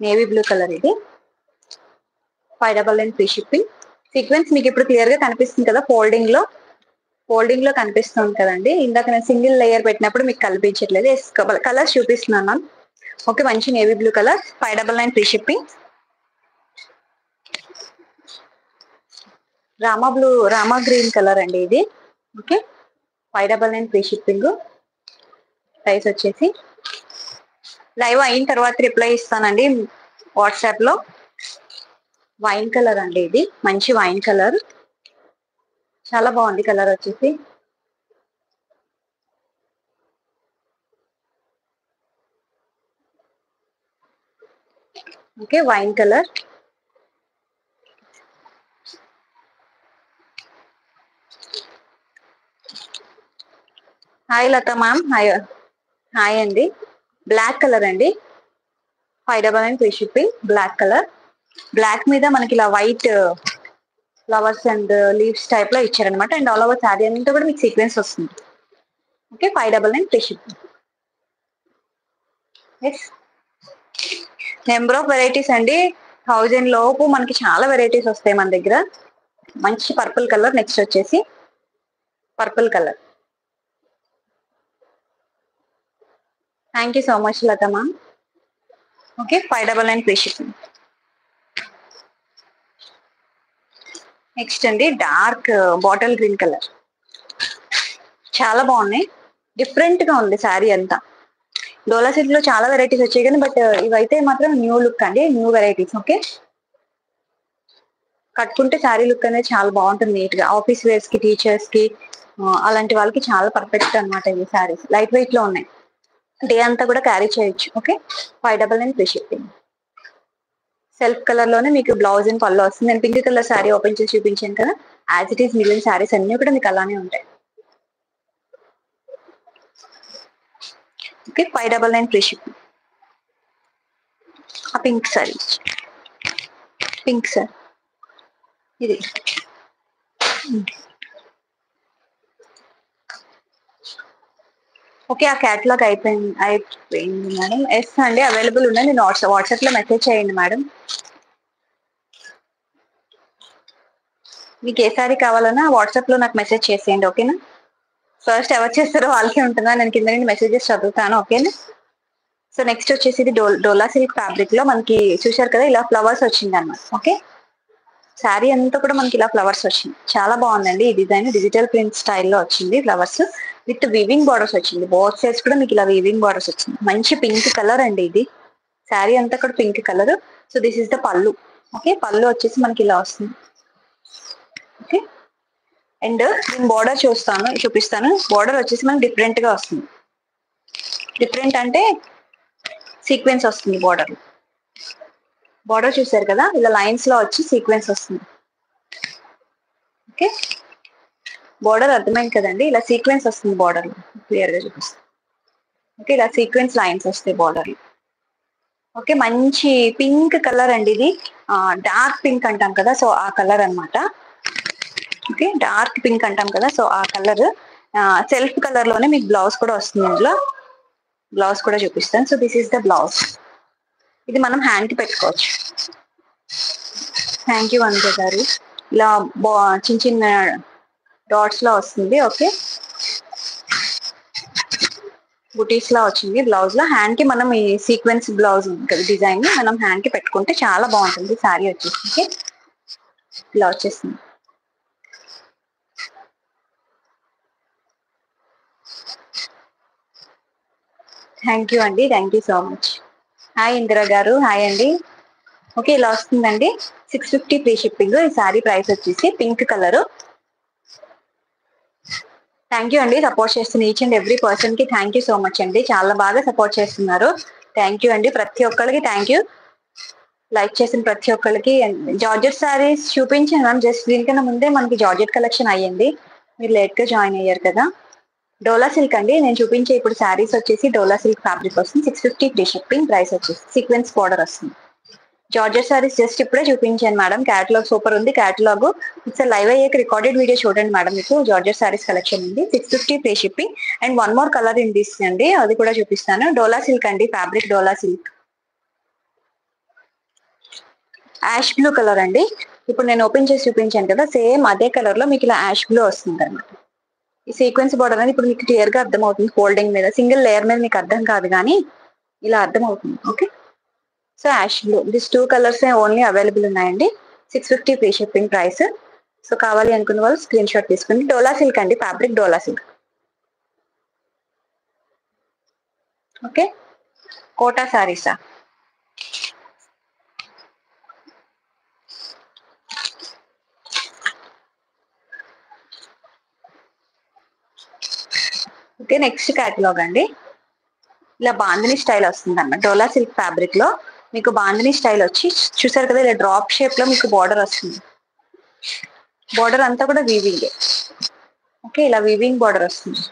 నేవీ బ్లూ కలర్ ఇది. 599 ఫ్రీ షిప్పింగ్. సీక్వెన్స్ మీకు ఇప్పుడు క్లియర్ గా కనిపిస్తుంది కదా, ఫోల్డింగ్ లో కనిపిస్తుంది కదండి. ఇందాక నేను సింగిల్ లేయర్ పెట్టినప్పుడు మీకు కనిపించట్లేదు, కలర్స్ చూపిస్తున్నాను. ఓకే, మంచి navy blue colour, 599 free shipping. Rama green colour అండి ఇది. Okay, 599 free shipping. ప్రైస్ వచ్చేసి లైవ్ అయిన తర్వాత రిప్లై ఇస్తానండి వాట్సాప్ లో. వైన్ కలర్ అండి ఇది, మంచి వైన్ కలర్, చాలా బాగుంది కలర్ వచ్చేసి. Okay, wine colour. Hi Latha ma'am, hi అండి. బ్లాక్ కలర్ అండి, 599 free shipping. Black colour, black మీద మనకి ఇలా white flowers and leaves type లో ఇచ్చారనమాట. అండ్ ఆల్ ఓవర్ శారీ అంతా కూడా మీకు సీక్వెన్స్ వస్తుంది. Okay, 599 free shipping. Number of varieties అండి, 1000 లోపు మనకి చాలా వెరైటీస్ వస్తాయి మన దగ్గర. మంచి పర్పుల్ కలర్, నెక్స్ట్ వచ్చేసి purple colour. Thank you so much Latha ma'am. Okay, 599 free shipping. Next అండి డార్క్ బాటిల్ గ్రీన్ కలర్, చాలా బాగున్నాయి. డిఫరెంట్ గా ఉంది శారీ అంతా. డోలా సిల్క్ లో చాలా వెరైటీస్ వచ్చాయి కానీ బట్ ఇవైతే మాత్రం న్యూ లుక్ అండి, న్యూ వెరైటీస్. ఓకే, కట్టుకుంటే శారీ లుక్ అనేది చాలా బాగుంటుంది, నీట్ గా ఆఫీస్ వేర్స్ కి, టీచర్స్ కి, అలాంటి వాళ్ళకి చాలా పర్ఫెక్ట్ అనమాట. ఈ శారీస్ లైట్ వెయిట్ లో ఉన్నాయి, డే అంతా కూడా క్యారీ చేయొచ్చు. Okay, 599 free shipping. Self colour లోనే మీకు బ్లౌజ్ అండ్ పళ్ళు వస్తుంది. నేను పింక్ కలర్ శారీ ఓపెన్ చేసి చూపించాను కదా, యాజ్ ఇట్ ఈస్ మిగిలిన శారీస్ అన్ని కూడా మీకు అలానే ఉంటాయి. Okay, 599 free shipping. ఆ పింక్ సారీ, పింక్ సార్ ఇది. ఓకే, ఆ క్యాటలాగ్ అయిపోయింది మేడం. ఎస్ అండి, అవైలబుల్ ఉన్నాయి. నేను వాట్సాప్ లో మెసేజ్ చేయండి మేడం. మీకు ఏ సారీ కావాలన్నా వాట్సాప్ లో నాకు మెసేజ్ చేసేయండి. ఓకేనా, ఫస్ట్ ఎవరు చేస్తారో వాళ్ళకే ఉంటుందా, నేను కింద నుండి మెసేజెస్ చదువుతాను. ఓకేనా. సో నెక్స్ట్ వచ్చేసి ఇది డోలా సిల్క్ ఫ్యాబ్రిక్ లో మనకి చూశారు కదా, ఇలా ఫ్లవర్స్ వచ్చింది అన్నమాట. ఓకే, శారీ అంతా కూడా మనకి ఇలా ఫ్లవర్స్ వచ్చింది, చాలా బాగుందండి. ఈ డిజైన్ డిజిటల్ ప్రింట్ స్టైల్లో వచ్చింది, ఫ్లవర్స్ విత్ వీవింగ్ బార్డర్స్ వచ్చింది. బోత్ సైడ్స్ కూడా మీకు ఇలా వీవింగ్ బార్డర్స్ వచ్చింది. మంచి పింక్ కలర్ అండి ఇది, శారీ అంతా కూడా pink colour. So this is the పళ్ళు. ఓకే, పళ్ళు వచ్చేసి మనకి ఇలా వస్తుంది. ఓకే, అండ్ నేను బార్డర్ చూపిస్తాను. బార్డర్ వచ్చేసి మనకి డిఫరెంట్ గా వస్తుంది. డిఫరెంట్ అంటే సీక్వెన్స్ వస్తుంది బార్డర్. బార్డర్ చూసారు కదా, ఇలా లైన్స్ లో వచ్చి సీక్వెన్స్ వస్తుంది. ఓకే, బార్డర్ అర్థమైంది కదండి, ఇలా సీక్వెన్స్ వస్తుంది బార్డర్. క్లియర్ గా చూపిస్తాను. ఓకే, ఇలా సీక్వెన్స్ లైన్స్ వస్తాయి బార్డర్. ఓకే, మంచి పింక్ కలర్ అండి ఇది, డార్క్ పింక్ అంటాం కదా, సో ఆ కలర్ అన్నమాట. ఓకే, డార్క్ పింక్ అంటాం కదా, సో ఆ కలర్. సెల్ఫ్ కలర్ లోనే మీకు బ్లౌజ్ కూడా వస్తుంది. ఇందులో బ్లౌజ్ కూడా చూపిస్తాను. So this is the blouse. ఇది మనం హ్యాండ్ కి పెట్టుకోవచ్చు. థ్యాంక్ యూ అనిత గారు. ఇలా చిన్న చిన్న డాట్స్ లో వస్తుంది. ఓకే, బుటీస్ లా వచ్చింది బ్లౌజ్ లో. హ్యాండ్ కి మనం ఈ సీక్వెన్స్ బ్లౌజ్ డిజైన్ ని మనం హ్యాండ్ కి పెట్టుకుంటే చాలా బాగుంటుంది. శారీ వచ్చేసి ఇలా వచ్చేసింది. థ్యాంక్ యూ అండి, thank you so much. Hi Indira గారు, హాయ్ అండి. ఓకే, ఇలా వస్తుందండి, 650 ఫ్రీ షిప్పింగ్. ఈ శారీ ప్రైస్ వచ్చేసి పింక్ కలర్. థ్యాంక్ యూ అండి, సపోర్ట్ చేస్తున్న ఈచ్ అండ్ ఎవ్రీ పర్సన్ కి థ్యాంక్ యూ సో మచ్ అండి. చాలా బాగా సపోర్ట్ చేస్తున్నారు. థ్యాంక్ యూ అండి, ప్రతి ఒక్కరికి థ్యాంక్ యూ. లైక్ చేసిన ప్రతి ఒక్కరికి. జార్జెట్ శారీస్ చూపించాను మ్యామ్, జస్ట్ దీనికన్నా ముందే మనకి జార్జెట్ కలెక్షన్ అయ్యింది, మీరు లేట్ గా జాయిన్ అయ్యారు కదా. డోలా సిల్క్ అండి, నేను చూపించే ఇప్పుడు శారీస్ వచ్చేసి డోలా సిల్క్ ఫ్యాబ్రిక్ వస్తుంది. 650 ఫ్రీ షిప్పింగ్. ప్రైస్ వచ్చేసి సీక్వెన్స్ బార్డర్ వస్తుంది. జార్జెట్ సారీస్ జస్ట్ ఇప్పుడే చూపించాను మేడం, క్యాటలాగ్ సూపర్ ఉంది. క్యాటలాగ్ ఇట్స్ లైవ్ అయ్యాక రికార్డెడ్ వీడియో చూడండి మేడం, మీకు జార్జెట్ సారీస్ కలెక్షన్ ఉంది. 650 free shipping. And one more colour in this అండి, అది కూడా చూపిస్తాను. డోలా సిల్క్ అండి, fabric Dola silk, ash blue colour అండి. ఇప్పుడు నేను ఓపెన్ చేసి చూపించాను కదా, సేమ్ అదే కలర్ లో మీకు ఇలా యాష్ బ్లూ వస్తుంది అనమాట. ఈ సీక్వెన్స్ బార్డర్ అనేది ఇప్పుడు మీకు క్లియర్ గా అర్థం అవుతుంది. ఫోల్డింగ్ మీద, సింగిల్ లేయర్ మీద మీకు అర్థం కాదు కానీ ఇలా అర్థం అవుతుంది. Okay, so ash blue, this two colours only available ఉన్నాయండి. 650 ఫ్రీ షిప్పింగ్ ప్రైస్. సో కావాలి అనుకున్న వాళ్ళు స్క్రీన్ షాట్ తీసుకుని. డోలా సిల్క్ అండి, fabric Dola silk. Okay, Kota సారీసా. ఓకే, నెక్స్ట్ క్యాటలాగ్ అండి, ఇలా బాందిని స్టైల్ వస్తుంది అన్నమాట. డోలా సిల్క్ ఫ్యాబ్రిక్ లో మీకు బాందిని స్టైల్ వచ్చి చూసారు కదా, ఇలా డ్రాప్ షేప్ లో మీకు బార్డర్ వస్తుంది. బార్డర్ అంతా కూడా వీవింగ్. ఓకే, ఇలా వీవింగ్ బార్డర్ వస్తుంది.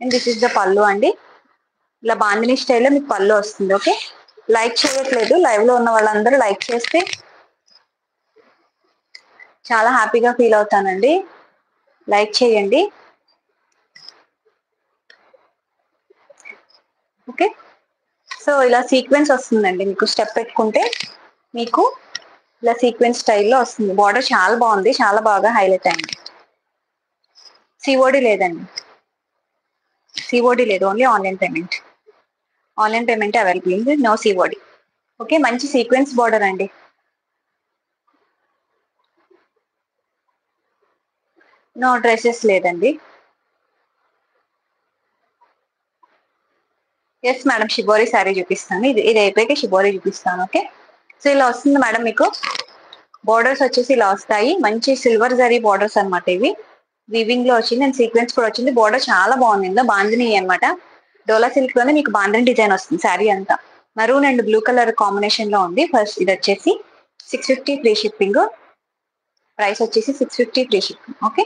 అండ్ దిస్ ఇస్ ద పళ్ళు అండి, ఇలా బాందిని స్టైల్లో మీకు పళ్ళు వస్తుంది. ఓకే, లైక్ చేయట్లేదు, లైవ్ లో ఉన్న వాళ్ళందరూ లైక్ చేస్తే చాలా హ్యాపీగా ఫీల్ అవుతానండి. లైక్ చేయండి. ఓకే, సో ఇలా సీక్వెన్స్ వస్తుందండి, మీకు స్టెప్ పెట్టుకుంటే మీకు ఇలా సీక్వెన్స్ స్టైల్లో వస్తుంది. బార్డర్ చాలా బాగుంది, చాలా బాగా హైలైట్ అయింది. సిఓడి లేదండి, సిఓడి లేదు, only online payment. Online payment available ఉంది, నో సిఓడి. ఓకే, మంచి సీక్వెన్స్ బార్డర్ అండి. నో డ్రెస్సెస్ లేదండి. ఎస్ మేడం, షిబోరి శారీ చూపిస్తాను. ఇది అయిపోయాక షిబోరి చూపిస్తాను. ఓకే, సో ఇలా వస్తుంది మేడం. మీకు బోర్డర్స్ వచ్చేసి ఇలా వస్తాయి. మంచి సిల్వర్ జరీ బోర్డర్స్ అనమాట ఇవి. వీవింగ్ లో వచ్చింది అండ్ సీక్వెన్స్ కూడా వచ్చింది. బోర్డర్ చాలా బాగుంది. ఇందులో బాందిని అనమాట. డోలా సిల్క్ లోనే మీకు బాందిని డిజైన్ వస్తుంది. శారీ అంతా maroon and blue colour combination లో ఉంది. ఫస్ట్ ఇది వచ్చేసి 650 ఫ్రీ షిప్పింగ్. ప్రైస్ వచ్చేసి 650 ఫ్రీ షిప్పింగ్. ఓకే,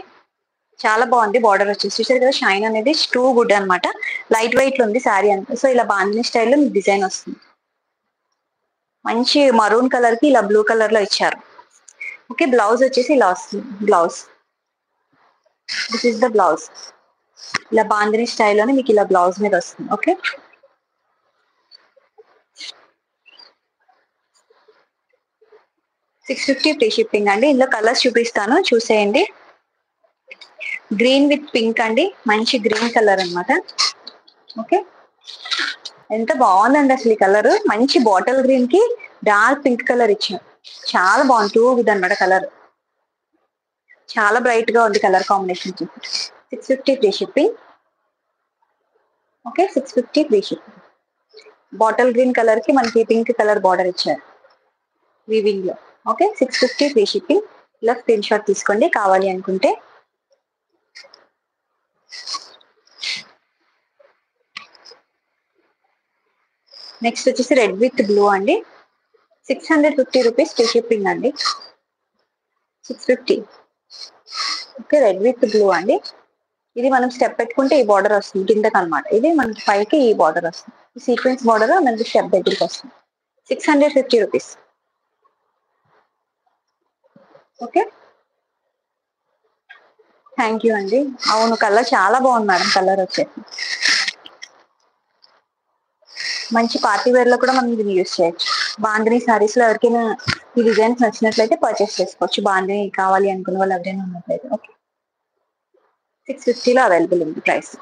చాలా బాగుంది. బార్డర్ వచ్చేసి చూసారు కదా, షైన్ అనేది టూ గుడ్ అనమాట. లైట్ వెయిట్ లో ఉంది శారీ అంతా. సో ఇలా బాందిని స్టైల్లో మీకు డిజైన్ వస్తుంది. మంచి మరూన్ కలర్ కి ఇలా బ్లూ కలర్ లో ఇచ్చారు. ఓకే, బ్లౌజ్ వచ్చేసి ఇలా వస్తుంది. Blouse, this is the blouse. ఇలా బాందిని స్టైల్లోనే మీకు ఇలా బ్లౌజ్ మీద వస్తుంది. ఓకే, 650 ఫ్రీ షిప్పింగ్ అండి. ఇందులో కలర్స్ చూపిస్తాను, చూసేయండి. గ్రీన్ విత్ పింక్ అండి, మంచి గ్రీన్ కలర్ అనమాట. ఓకే, ఎంత బాగుందండి అసలు ఈ కలర్. మంచి బాటిల్ గ్రీన్ కి డార్క్ పింక్ కలర్ ఇచ్చారు. చాలా బాగుంది. టూ ఇది అనమాట కలర్. చాలా బ్రైట్ గా ఉంది colour combination. 650 free shipping. Okay, 650 free shipping. Bottle green colour కి మనకి పింక్ కలర్ బార్డర్ ఇచ్చారు వీవింగ్ లో. Okay, 650 free shipping. ఇలా స్క్రీన్ షాట్ తీసుకోండి కావాలి అనుకుంటే. నెక్స్ట్ వచ్చేసి రెడ్ విత్ బ్లూ అండి. 650 రూపీస్ ఫ్రీ షిప్పింగ్ అండి. 650. ఓకే, రెడ్ విత్ బ్లూ అండి. ఇది మనం స్టెప్ పెట్టుకుంటే ఈ బార్డర్ వస్తుంది కిందకి అనమాట. ఇది మనకి పైకి ఈ బార్డర్ వస్తుంది. ఈ సీక్వెన్స్ బార్డర్ మనకి స్టెప్ దగ్గరికి వస్తుంది. 650 రూపీస్. ఓకే, థ్యాంక్ యూ అండి. అవును, కలర్ చాలా బాగుంది మేడం. కలర్ వచ్చేసి మంచి పార్టీ వేర్ లో కూడా మనం దీన్ని యూజ్ చేయొచ్చు. బాందిని సారీస్ లో ఎవరికైనా ఈ డిజైన్స్ నచ్చినట్లయితే పర్చేస్ చేసుకోవచ్చు. బాందిని కావాలి అనుకున్న వాళ్ళు ఎవరైనా ఉన్నట్లయితే. ఓకే, 650లో అవైలబుల్ ఉంది ప్రైస్.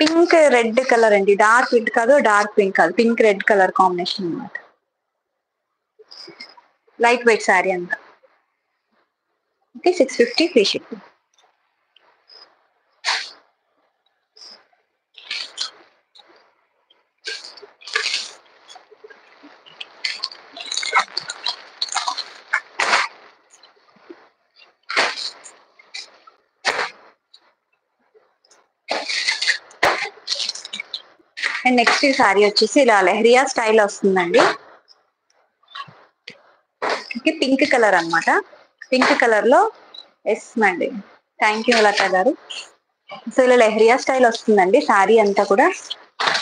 పింక్ రెడ్ కలర్ అండి. డార్క్ రెడ్ కాదు, డార్క్ పింక్ కాదు, పింక్ రెడ్ కలర్ కాంబినేషన్ అనమాట. లైట్ వెయిట్ శారీ అంతా. Okay, 650 free shipping. And next ఈ శారీ వచ్చేసి ఇలా లెహరియా స్టైల్ వస్తుందండి. ఓకే, పింక్ కలర్ అనమాట. పింక్ కలర్ లో ఎస్ అండి. థ్యాంక్ యూ లతా గారు. సో ఇలా లెహరియా స్టైల్ వస్తుందండి శారీ అంతా కూడా.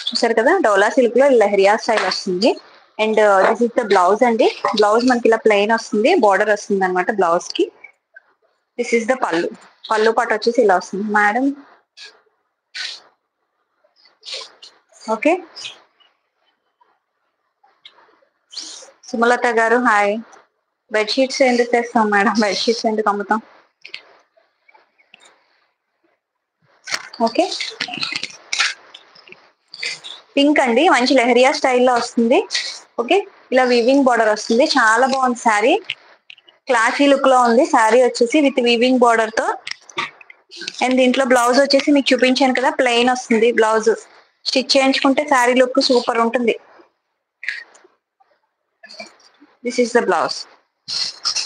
చూసారు కదా, డోలా సిల్క్ లో లెహరియా స్టైల్ వస్తుంది. And this is the blouse అండి. బ్లౌజ్ మనకి ఇలా ప్లెయిన్ వస్తుంది, బార్డర్ వస్తుంది అనమాట బ్లౌజ్ కి. దిస్ ఇస్ ద పళ్ళు. పళ్ళు పాటు వచ్చేసి ఇలా వస్తుంది మేడం. ఓకే, సుమలత గారు హాయ్. బెడ్షీట్స్ ఎందుకు తెస్తాం మేడం? బెడ్షీట్స్ ఎందుకు అమ్ముతాం? ఓకే, పింక్ అండి, మంచి లెహరియా స్టైల్లో వస్తుంది. ఓకే, ఇలా వీవింగ్ బార్డర్ వస్తుంది. చాలా బాగుంది శారీ. క్లాసీ లుక్ లో ఉంది శారీ వచ్చేసి విత్ వీవింగ్ బార్డర్ తో. అండ్ దీంట్లో బ్లౌజ్ వచ్చేసి మీకు చూపించాను కదా, ప్లెయిన్ వస్తుంది బ్లౌజ్. స్టిచ్ చేయించుకుంటే శారీ లుక్ సూపర్ ఉంటుంది. This is the blouse.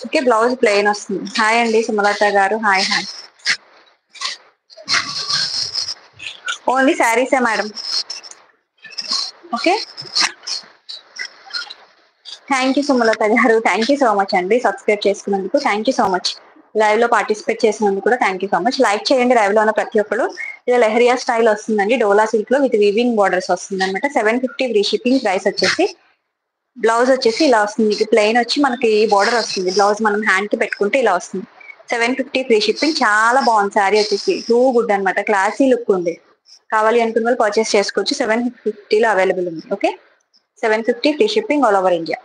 Okay, blouse plain వస్తుంది. హాయ్ అండి సుమలత గారు, హాయ్ హాయ్. ఓన్లీ శారీసే madam. Okay, thank you Sumalatha గారు. థ్యాంక్ యూ సో మచ్ అండి సబ్స్క్రైబ్ చేసుకున్నందుకు. Thank you so much. Live లో పార్టిసిపేట్ చేసినందుకు కూడా thank you so much. Like చేయండి లైవ్ లో ఉన్న ప్రతి ఒక్కరు. ఇది లెహరియా స్టైల్ వస్తుందండి. డోలా సిల్క్ లో విత్ వీవింగ్ బార్డర్స్ వస్తుంది అనమాట. 750 ఫ్రీ షిప్పింగ్. ప్రైస్ వచ్చేసి బ్లౌజ్ వచ్చేసి ఇలా వస్తుంది. మీకు ప్లెయిన్ వచ్చి మనకి బార్డర్ వస్తుంది. బ్లౌజ్ మనం హ్యాండ్ కి పెట్టుకుంటే ఇలా వస్తుంది. 750 ఫ్రీ షిప్పింగ్. చాలా బాగుంది శారీ వచ్చేసి. టూ గుడ్ అనమాట. క్లాసీ లుక్ ఉంది. కావాలి అనుకున్న వాళ్ళు పర్చేస్ చేసుకోవచ్చు. 750లో అవైలబుల్ ఉంది. Okay, 750 free shipping all over India.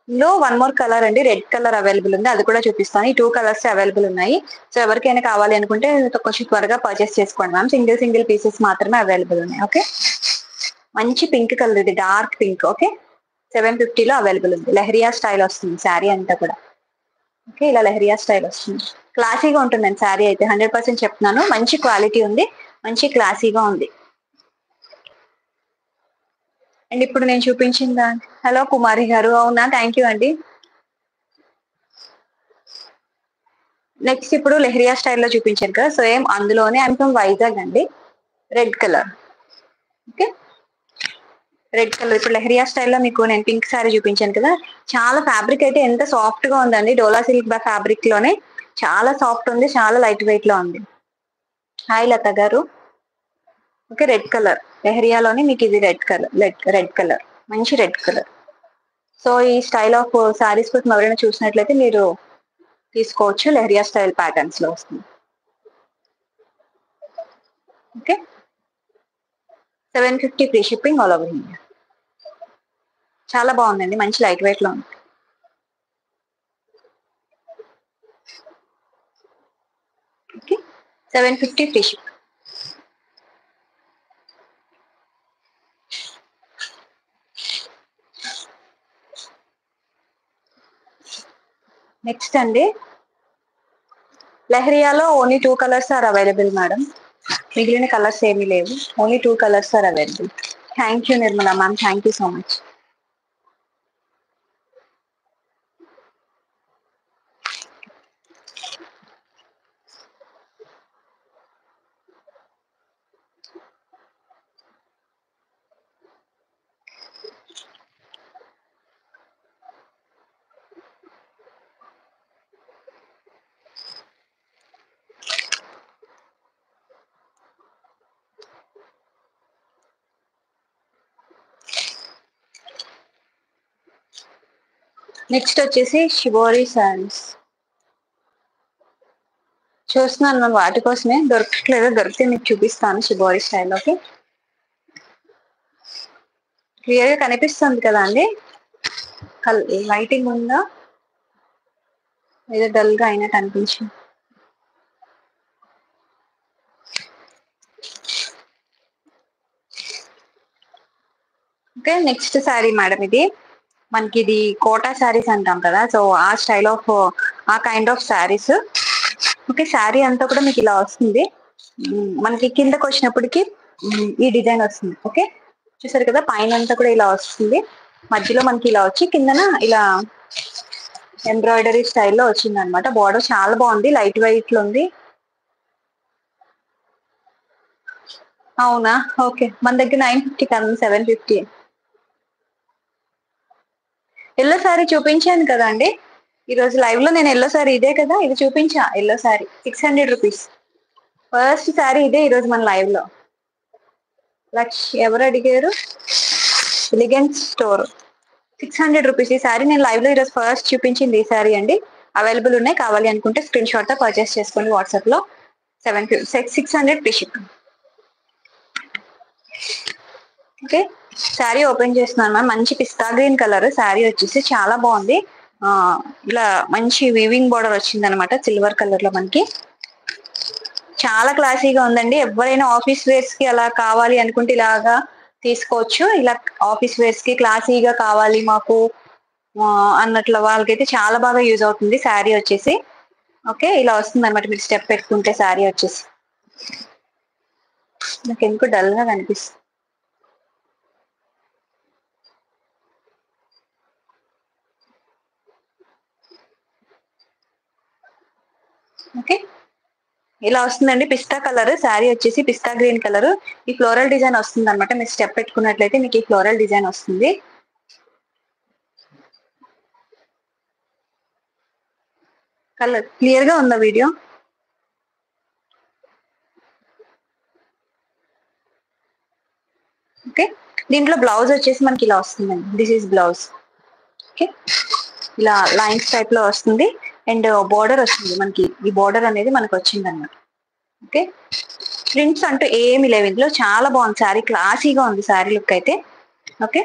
లో వన్ మోర్ కలర్ అండి, రెడ్ కలర్ అవైలబుల్ ఉంది. అది కూడా చూపిస్తాను. ఈ టూ కలర్స్ అవైలబుల్ ఉన్నాయి. సో ఎవరికైనా కావాలి అనుకుంటే కొంచెం త్వరగా పర్చేస్ చేసుకోండి మ్యామ్. సింగిల్ పీసెస్ మాత్రమే అవైలబుల్ ఉన్నాయి. ఓకే, మంచి పింక్ కలర్, ఇది డార్క్ పింక్. ఓకే, 750లో అవైలబుల్ ఉంది. లెహరియా స్టైల్ వస్తుంది శారీ అంతా కూడా. ఓకే, ఇలా లెహరియా స్టైల్ వస్తుంది. క్లాసీగా ఉంటుందండి శారీ అయితే, 100% చెప్తున్నాను. మంచి క్వాలిటీ ఉంది, మంచి క్లాసీగా ఉంది. అండ్ ఇప్పుడు నేను చూపించిందా? హలో కుమారి గారు, అవునా, థ్యాంక్ యూ అండి. నెక్స్ట్ ఇప్పుడు లెహరియా స్టైల్లో చూపించాను కదా, సేమ్ అందులోనే ఐమ్ ఫ్రమ్ వైజాగ్ అండి. Red colour. Okay, red colour. ఇప్పుడు లెహరియా స్టైల్లో మీకు నేను పింక్ శారీ చూపించాను కదా, చాలా ఫ్యాబ్రిక్ అయితే ఎంత సాఫ్ట్ గా ఉందండి. డోలా సిల్క్ ఫ్యాబ్రిక్ లోనే చాలా సాఫ్ట్ ఉంది, చాలా లైట్ వెయిట్ లో ఉంది. హాయ్ లత గారు. ఓకే, రెడ్ కలర్ లెహరియాలోనే మీకు ఇది రెడ్ కలర్, రెడ్ కలర్, మంచి రెడ్ కలర్. సో ఈ స్టైల్ ఆఫ్ శారీస్ కోసం ఎవరైనా చూసినట్లయితే మీరు తీసుకోవచ్చు. లెహరియా స్టైల్ ప్యాటర్న్స్ లో వస్తుంది. Okay, 750 free shipping all over India. చాలా బాగుందండి, మంచి లైట్ వెయిట్ లో ఉంది. Okay, 750 free ship. నెక్స్ట్ అండి, లెహరియాలో only 2 colours are available madam. మిగిలిన కలర్స్ ఏమీ లేవు, only 2 colours are available. Thank you Nirmala ma'am, thank you so much. Next వచ్చేసి షిబోరి శారీస్ చూస్తున్నాను మ్యామ్, వాటి కోసమే దొరకట్లేదు, దొరికితే మీకు చూపిస్తాను. షిబోరి స్టైల్లోకి క్లియర్ గా కనిపిస్తుంది కదా అండి? లైటింగ్ ఉందా, ఏదో డల్ గా అయినట్టు అనిపించింది. ఓకే, నెక్స్ట్ శారీ మేడం, ఇది మనకి ఇది కోటా శారీస్ అంటాం కదా, సో ఆ స్టైల్ ఆఫ్, ఆ kind of saris. Okay, sari అంతా కూడా మీకు ఇలా వస్తుంది. మనకి కిందకు వచ్చినప్పటికి ఈ డిజైన్ వస్తుంది. ఓకే, చూసారు కదా, పైన అంతా కూడా ఇలా వస్తుంది, మధ్యలో మనకి ఇలా వచ్చి కిందన ఇలా ఎంబ్రాయిడరీ స్టైల్లో వచ్చింది అనమాట. బార్డర్ చాలా బాగుంది, లైట్ వెయిట్ లో ఉంది. అవునా, ఓకే, మన దగ్గర 950 కాదు, 750. ఎల్లో సారీ చూపించాను కదా అండి ఈ రోజు లైవ్ లో, నేను ఎల్లో సారీ ఇదే కదా, ఇది చూపించా. Yellow sorry 600 rupees. First sorry ఇదే ఈ రోజు మన లైవ్ లో. ఎవరు అడిగారు? Elegance store, 600 rupees. ఈ సారీ నేను లైవ్ లో ఈరోజు ఫస్ట్ చూపించింది ఈ సారీ అండి. అవైలబుల్ ఉన్నాయి, కావాలి అనుకుంటే స్క్రీన్ షాట్ తో పర్చేస్ చేసుకోండి వాట్సాప్ లో. 600 free shipping. Okay, sari open చేస్తున్నాను మ్యామ్. మంచి పిస్తా గ్రీన్ కలర్ శారీ వచ్చేసి చాలా బాగుంది. ఆ ఇలా మంచి వీవింగ్ బార్డర్ వచ్చింది అనమాట, సిల్వర్ కలర్ లో మనకి. చాలా క్లాసీగా ఉందండి. ఎవరైనా ఆఫీస్ వేర్స్ కి అలా కావాలి అనుకుంటే ఇలాగా తీసుకోవచ్చు. ఇలా ఆఫీస్ వేర్స్ కి క్లాసీగా కావాలి మాకు అన్నట్ల వాళ్ళకైతే చాలా బాగా యూజ్ అవుతుంది శారీ వచ్చేసి. ఓకే, ఇలా వస్తుంది అనమాట, మీరు స్టెప్ పెట్టుకుంటే శారీ వచ్చేసి. నాకు ఎందుకు డల్ గా కనిపిస్తుంది. ఓకే, ఇలా వస్తుందండి పిస్తా కలర్ శారీ వచ్చేసి, పిస్తా గ్రీన్ కలర్. ఈ ఫ్లోరల్ డిజైన్ వస్తుంది అనమాట, మీరు స్టెప్ పెట్టుకున్నట్లయితే మీకు ఈ ఫ్లోరల్ డిజైన్ వస్తుంది. కలర్ క్లియర్ గా ఉందా వీడియో? ఓకే, దీంట్లో బ్లౌజ్ వచ్చేసి మనకి ఇలా వస్తుందండి. This is blouse. ఓకే, ఇలా లైన్స్ టైప్ లో వస్తుంది. అండ్ బోర్డర్ వస్తుంది మనకి, ఈ బోర్డర్ అనేది మనకు వచ్చింది అనమాట. ఓకే, ప్రింట్స్ అంటూ ఏమి లేవు ఇందులో. చాలా బాగుంది శారీ, క్లాసీగా ఉంది శారీ లుక్ అయితే. ఓకే,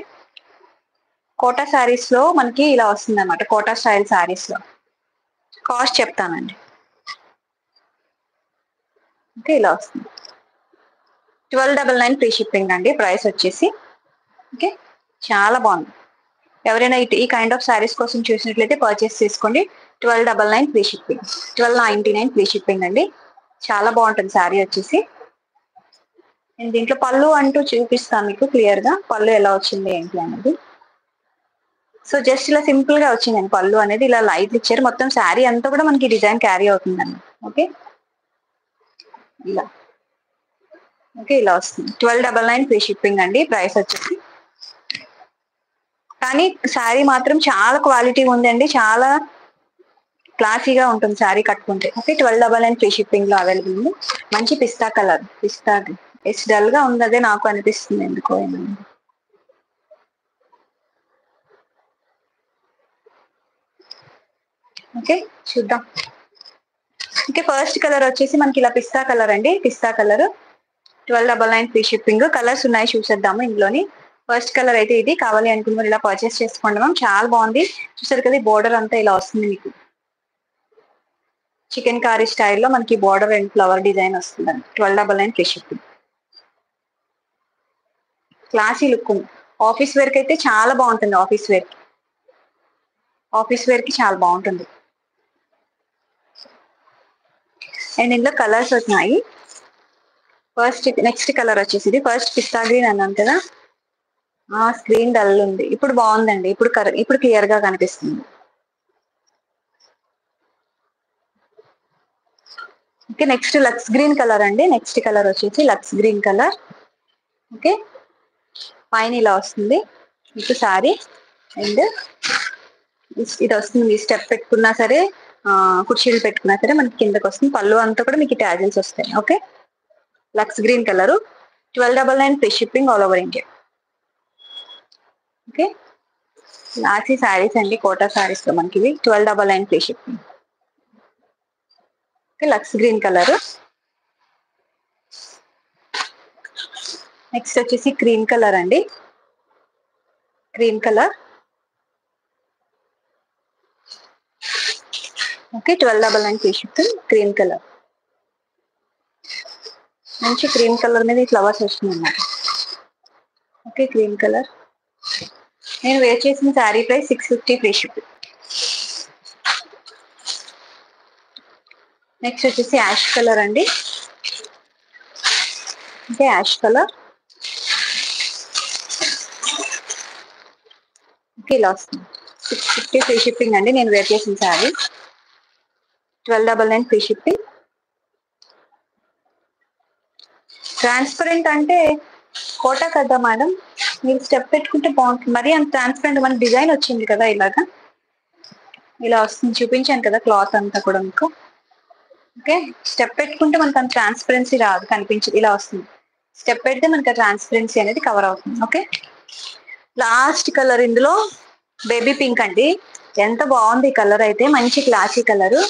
కోటా శారీస్ లో మనకి ఇలా వస్తుంది అనమాట, కోటా స్టైల్ శారీస్ లో. కాస్ట్ చెప్తానండి. ఓకే, ఇలా వస్తుంది 1299 ఫ్రీ షిప్పింగ్ అండి ప్రైస్ వచ్చేసి. ఓకే, చాలా బాగుంది. ఎవరైనా ఈ కైండ్ ఆఫ్ శారీస్ కోసం చూసినట్లయితే పర్చేస్ చేసుకోండి. 1299 ఫ్రీ షిప్పింగ్, 1299 ఫ్రీ షిప్పింగ్ అండి. చాలా బాగుంటుంది శారీ వచ్చేసి. నేను దీంట్లో పళ్ళు అంటూ చూపిస్తాను మీకు క్లియర్ గా, పళ్ళు ఎలా వచ్చింది ఏంటి అనేది. సో జస్ట్ ఇలా సింపుల్ గా వచ్చిందండి పళ్ళు అనేది, ఇలా లైట్ ఇచ్చారు. మొత్తం శారీ అంతా కూడా మనకి డిజైన్ క్యారీ అవుతుందండి. ఓకే, ఇలా ఓకే ఇలా వస్తుంది. 1299 ఫ్రీ షిప్పింగ్ అండి ప్రైస్ వచ్చేసి. కానీ శారీ మాత్రం చాలా క్వాలిటీ ఉందండి, చాలా క్లాసీగా ఉంటుంది శారీ కట్టుకుంటే. ఓకే, 1299 ఫ్రీ షిప్పింగ్ లో అవైలబుల్ ఉంది. మంచి పిస్తా కలర్, పిస్తా ఇట్స్ డల్ గా ఉంది, అదే నాకు అనిపిస్తుంది ఎందుకో. ఓకే చూద్దాం. ఓకే, ఫస్ట్ కలర్ వచ్చేసి మనకి ఇలా పిస్తా కలర్ అండి, పిస్తా కలర్. 1299 free shipping. కలర్స్ ఉన్నాయి చూసేద్దాము ఇందులోని. ఫస్ట్ కలర్ అయితే ఇది. కావాలి అనుకున్న ఇలా పర్చేస్ చేసుకోండి మ్యామ్, చాలా బాగుంది. చూసారు కదా, బోర్డర్ అంతా ఇలా వస్తుంది మీకు, చికెన్ కారీ స్టైల్లో మనకి బోర్డర్ అండ్ ఫ్లవర్ డిజైన్ వస్తుందండి. 1299 ఫ్రీ షిప్పింగ్. క్లాసీ లుక్ ఉంది. ఆఫీస్ వేర్ కి అయితే చాలా బాగుంటుంది, ఆఫీస్ వేర్ కి, ఆఫీస్ వేర్ కి చాలా బాగుంటుంది. అండ్ ఇందులో కలర్స్ వచ్చినాయి. ఫస్ట్ నెక్స్ట్ కలర్ వచ్చేసి ఇది. ఫస్ట్ పిస్తా గ్రీన్ అన్నాను కదా, స్క్రీన్ డల్ ఉంది. ఇప్పుడు బాగుందండి, ఇప్పుడు క్లియర్ గా కనిపిస్తుంది. Okay, next lux green colour అండి. నెక్స్ట్ కలర్ వచ్చేసి లక్స్ గ్రీన్ కలర్. ఓకే, పైన ఇలా వస్తుంది మీకు సారీ. అండ్ ఇది వస్తుంది, స్టెప్ పెట్టుకున్నా సరే, కుర్చీలు పెట్టుకున్నా సరే మనకి కిందకి వస్తుంది. పళ్ళు అంతా కూడా మీకు ట్యాజిల్స్ వస్తాయి. Okay, lux green colour. 1299 free shipping all over India. Okay, lacy saris అండి, కోటా శారీస్ లో మనకి ఇవి 1299 free shipping. Okay, lux green colour. Next వచ్చేసి క్రీమ్ కలర్ అండి, cream colour. Okay, 1299 free shipping. Cream colour, మంచి క్రీమ్ కలర్ మీద ఈ ఫ్లవర్స్ వస్తుంది అన్నమాట. Okay, cream colour. నేను వేర్ చేసిన sari price 650 free shipping. Next వచ్చేసి యాష్ కలర్ అండి. Okay, ash colour. ఓకే, ఇలా వస్తుంది. 650 ఫ్రీ షిప్పింగ్ అండి నేను వేర్ చేసిన శారీ. 1299 free shipping. ట్రాన్స్పరెంట్ అంటే కోటా కదా మేడం, మీరు స్టెప్ పెట్టుకుంటే బాగుంటుంది. మరీ అంత ట్రాన్స్పరెంట్, మన డిజైన్ వచ్చింది కదా ఇలాగా, ఇలా వస్తుంది. చూపించాను కదా క్లాత్ అంతా కూడా మీకు. ఓకే, స్టెప్ పెట్టుకుంటే మనకు అంత ట్రాన్స్పరెన్సీ రాదు, కనిపించదు, ఇలా వస్తుంది. స్టెప్ పెడితే మనకి ట్రాన్స్పరెన్సీ అనేది కవర్ అవుతుంది. ఓకే, లాస్ట్ కలర్ ఇందులో బేబీ పింక్ అండి. ఎంత బాగుంది ఈ కలర్ అయితే, మంచి classy colour.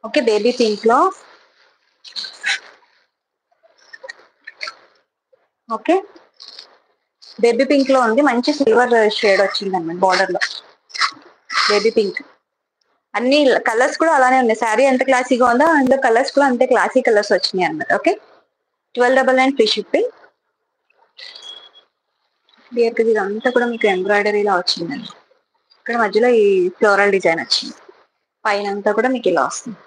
Okay, baby pink లో. ఓకే, బేబీ పింక్ లో ఉంది, మంచి సిల్వర్ షేడ్ వచ్చింది అన్నమాట బార్డర్ లో. బేబీ పింక్, అన్ని కలర్స్ కూడా అలానే ఉన్నాయి. శారీ ఎంత క్లాసీగా ఉందో అందులో కలర్స్ కూడా అంతే క్లాసీ కలర్స్ వచ్చినాయి అన్నమాట. Okay, 1299 free shipping. ఇదంతా కూడా మీకు ఎంబ్రాయిడరీలా వచ్చిందండి. ఇక్కడ మధ్యలో ఈ ఫ్లోరల్ డిజైన్ వచ్చింది, పైన అంతా కూడా మీకు ఇలా వస్తుంది.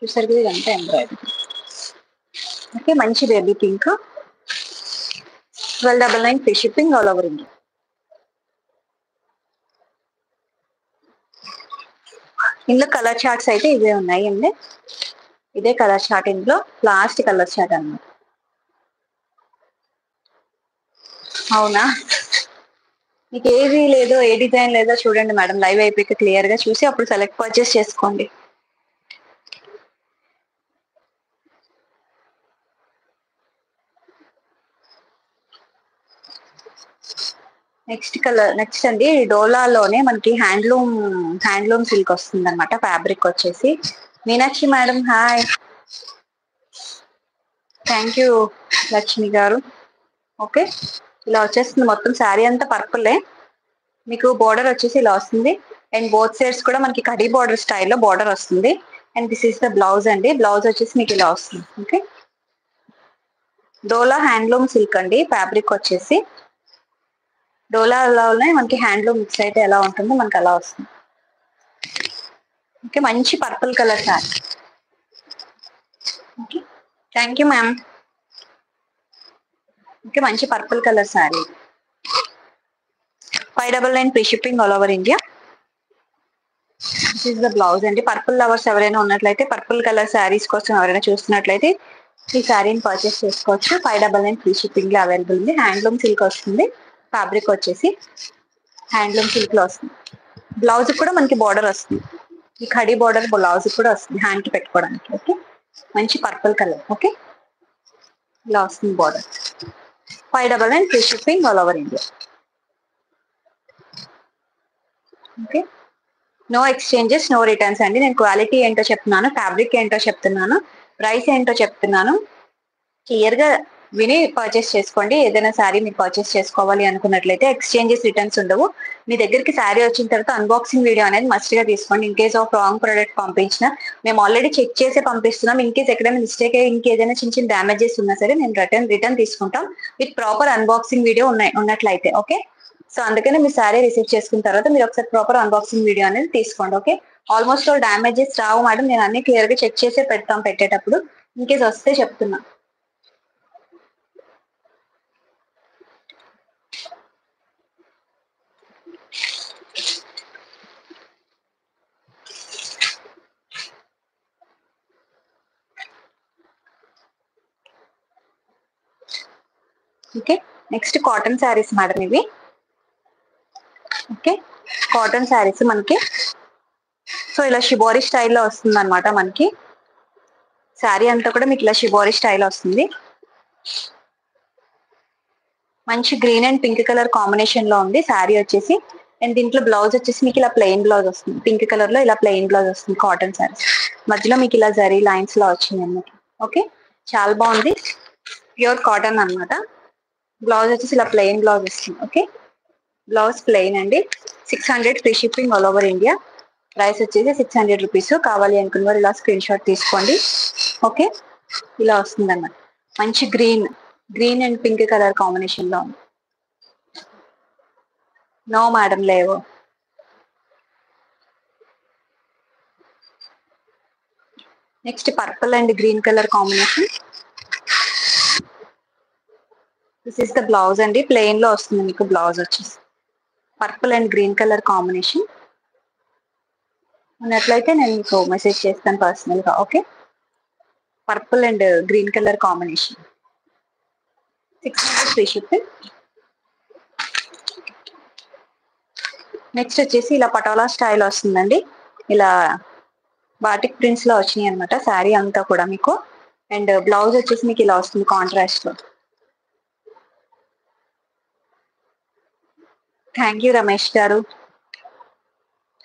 చూసారు కదా, ఇదంతా ఎంబ్రాయిడరీ. ఓకే, మంచి baby pink. 1299 free shipping all over India. ఇందులో కలర్ చార్ట్స్ అయితే ఇవే ఉన్నాయి అండి, ఇదే కలర్ చార్ట్. ఇందులో లాస్ట్ కలర్ చార్ట్ అన్నమాట. అవునా, మీకు ఏది లేదో, ఏ డిజైన్ లేదో చూడండి మేడం, లైవ్ అయిపోయి క్లియర్ గా చూసి అప్పుడు సెలెక్ట్ పర్చేస్ చేసుకోండి. నెక్స్ట్ కలర్, నెక్స్ట్ అండి డోలాలోనే మనకి హ్యాండ్లూమ్ సిల్క్ వస్తుంది అనమాట. ఫ్యాబ్రిక్ వచ్చేసి Meenakshi madam hi, thank you Lakshmi గారు. ఓకే, ఇలా వచ్చేస్తుంది మొత్తం శారీ అంతా పర్పులే. మీకు బోర్డర్ వచ్చేసి ఇలా వస్తుంది. అండ్ బోత్ సైడ్స్ కూడా మనకి కడీ బోర్డర్ స్టైల్లో బోర్డర్ వస్తుంది. And this is the blouse అండి. బ్లౌజ్ వచ్చేసి మీకు ఇలా వస్తుంది. ఓకే, డోలా హ్యాండ్లూమ్ సిల్క్ అండి, ఫ్యాబ్రిక్ వచ్చేసి. డోలా ఎలా ఉన్నాయి మనకి హ్యాండ్లూమ్ మిక్స్ అయితే ఎలా ఉంటుందో మనకి అలా వస్తుంది. ఓకే, మంచి purple colour sari. Okay, thank you ma'am. Okay, మంచి purple colour sari. 599 free shipping all over India. This is the blouse అండి. పర్పుల్ లవర్స్ ఎవరైనా ఉన్నట్లయితే, పర్పుల్ కలర్ శారీస్ కోసం ఎవరైనా చూస్తున్నట్లయితే ఈ శారీని పర్చేస్ చేసుకోవచ్చు. 599 ఫ్రీ షిప్పింగ్ లో అవైలబుల్ ఉంది. హ్యాండ్లూమ్ సిల్క్ వస్తుంది. ఫ్యాబ్రిక్ వచ్చేసి హ్యాండ్లూమ్ సిల్క్ లో వస్తుంది. బ్లౌజ్ కూడా మనకి బార్డర్ వస్తుంది. ఈ ఖడీ బార్డర్ బ్లౌజ్ కూడా వస్తుంది హ్యాండ్ కి పెట్టుకోవడానికి. ఓకే, మంచి పర్పుల్ కలర్. ఓకే, ఇలా వస్తుంది border. 599 free shipping all over India. Okay, no exchanges, no returns అండి. నేను క్వాలిటీ ఏంటో చెప్తున్నాను, ఫ్యాబ్రిక్ ఏంటో చెప్తున్నాను, ప్రైస్ ఏంటో చెప్తున్నాను. క్లియర్ గా విని పర్చేస్ చేసుకోండి. ఏదైనా శారీ మీరు పర్చేస్ చేసుకోవాలి అనుకున్నట్లయితే ఎక్స్చేంజెస్, రిటర్న్స్ ఉండవు. మీ దగ్గరికి శారీ వచ్చిన తర్వాత అన్బాక్సింగ్ వీడియో అనేది మస్ట్ గా తీసుకోండి. In case of wrong product పంపించిన మేము ఆల్రెడీ చెక్ చేసి పంపిస్తున్నాం. ఇన్ కేస్ ఎక్కడైనా మిస్టేక్ అయ్యి ఇంకేదైనా చిన్న చిన్న డ్యామేజెస్ ఉన్నా సరే నేను రిటర్న్ తీసుకుంటాం విత్ ప్రాపర్ అన్బాక్సింగ్ వీడియో ఉన్నట్లయితే. ఓకే, సో అందుకని మీ శారీ రిసీవ్ చేసుకున్న తర్వాత మీరు ఒకసారి ప్రాపర్ అన్బాక్సింగ్ వీడియో అనేది తీసుకోండి. ఓకే, ఆల్మోస్ట్ ఆల్ డ్యామేజెస్ రావు మేడం, నేను అన్ని క్లియర్ గా చెక్ చేసే పెట్టేటప్పుడు. ఇన్ కేస్ వస్తే చెప్తున్నా. Okay, next cotton saris madam ఇవి. ఓకే, కాటన్ శారీస్ మనకి సో ఇలా షిబోరి స్టైల్లో వస్తుంది అనమాట. మనకి శారీ అంతా కూడా మీకు ఇలా షిబోరి స్టైల్ వస్తుంది. మంచి green and pink colour combination లో ఉంది శారీ వచ్చేసి. అండ్ దీంట్లో బ్లౌజ్ వచ్చేసి మీకు ఇలా ప్లెయిన్ బ్లౌజ్ వస్తుంది. పింక్ కలర్ లో ఇలా ప్లెయిన్ బ్లౌజ్ వస్తుంది. కాటన్ శారీస్ మధ్యలో మీకు ఇలా జరీ లైన్స్ లో వచ్చింది అనమాట. ఓకే, చాలా బాగుంది. ప్యూర్ కాటన్ అనమాట. బ్లౌజ్ వచ్చేసి ఇలా ప్లెయిన్ బ్లౌజ్ వస్తుంది. ఓకే, బ్లౌజ్ ప్లెయిన్ అండి. 600 free shipping all over India. Price వచ్చేసి 600 రూపీస్. కావాలి అనుకున్న వారు ఇలా స్క్రీన్ షాట్ తీసుకోండి. ఓకే, ఇలా వస్తుంది అన్నమాట. మంచి green and pink colour combination లో ఉంది. నో మేడం, లేవు. Next purple and green colour combination. This is the blouse అండి. ప్లెయిన్ లో వస్తుంది మీకు బ్లౌజ్ వచ్చేసి. Purple and green colour combination ఉన్నట్లయితే నేను మీకు మెసేజ్ చేస్తాను పర్సనల్ గా. Okay, purple and green colour combination. 600 free shipping. Next వచ్చేసి ఇలా పటోలా స్టైల్ వస్తుందండి. ఇలా బాటిక్ ప్రింట్స్ లో వచ్చినాయి అనమాట శారీ అంతా కూడా మీకు. అండ్ బ్లౌజ్ వచ్చేసి మీకు ఇలా వస్తుంది కాంట్రాస్ట్ లో. థ్యాంక్ యూ రమేష్ గారు,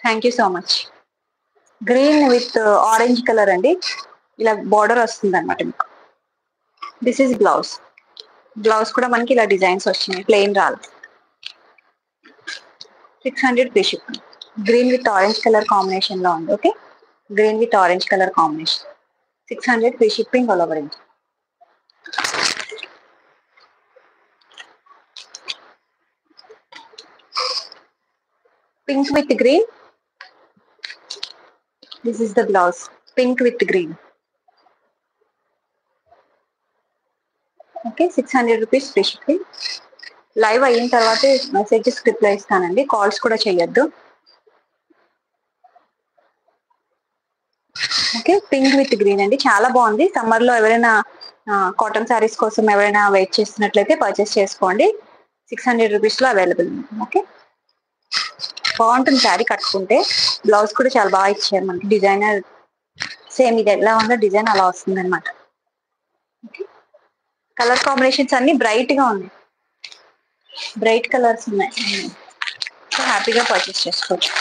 thank you so much. Green with orange colour అండి. ఇలా బార్డర్ వస్తుంది అనమాట మీకు. This is blouse. బ్లౌజ్ కూడా మనకి ఇలా డిజైన్స్ వచ్చినాయి, ప్లెయిన్ రాదు. 600 free shipping. Green with orange colour combination లో ఉంది. Okay, green with orange colour combination. 600 free shipping all over India. Pink with green. This is the blouse. Pink with green. Okay, 600 rupees free shipping. Live అయిన తర్వాత messages reply ఇస్తానండి, calls కూడా చేయొద్దు. Okay, pink with green అండి, చాలా బాగుంది. Summer లో ఎవరైనా కాటన్ శారీస్ కోసం ఎవరైనా వెయిట్ చేస్తున్నట్లయితే పర్చేస్ చేసుకోండి. 600 రూపీస్ లో అవైలబుల్ ఉంది. ఓకే, బాగుంటుంది శారీ కట్టుకుంటే. బ్లౌజ్ కూడా చాలా బాగా ఇచ్చారు మనకి. డిజైనర్ సేమ్ ఇది ఎలా ఉందో డిజైన్ అలా వస్తుంది అనమాట. ఓకే, కలర్ కాంబినేషన్స్ అన్ని బ్రైట్ గా ఉన్నాయి, బ్రైట్ కలర్స్ ఉన్నాయి. సో హ్యాపీగా పర్చేస్ చేసుకోవచ్చు.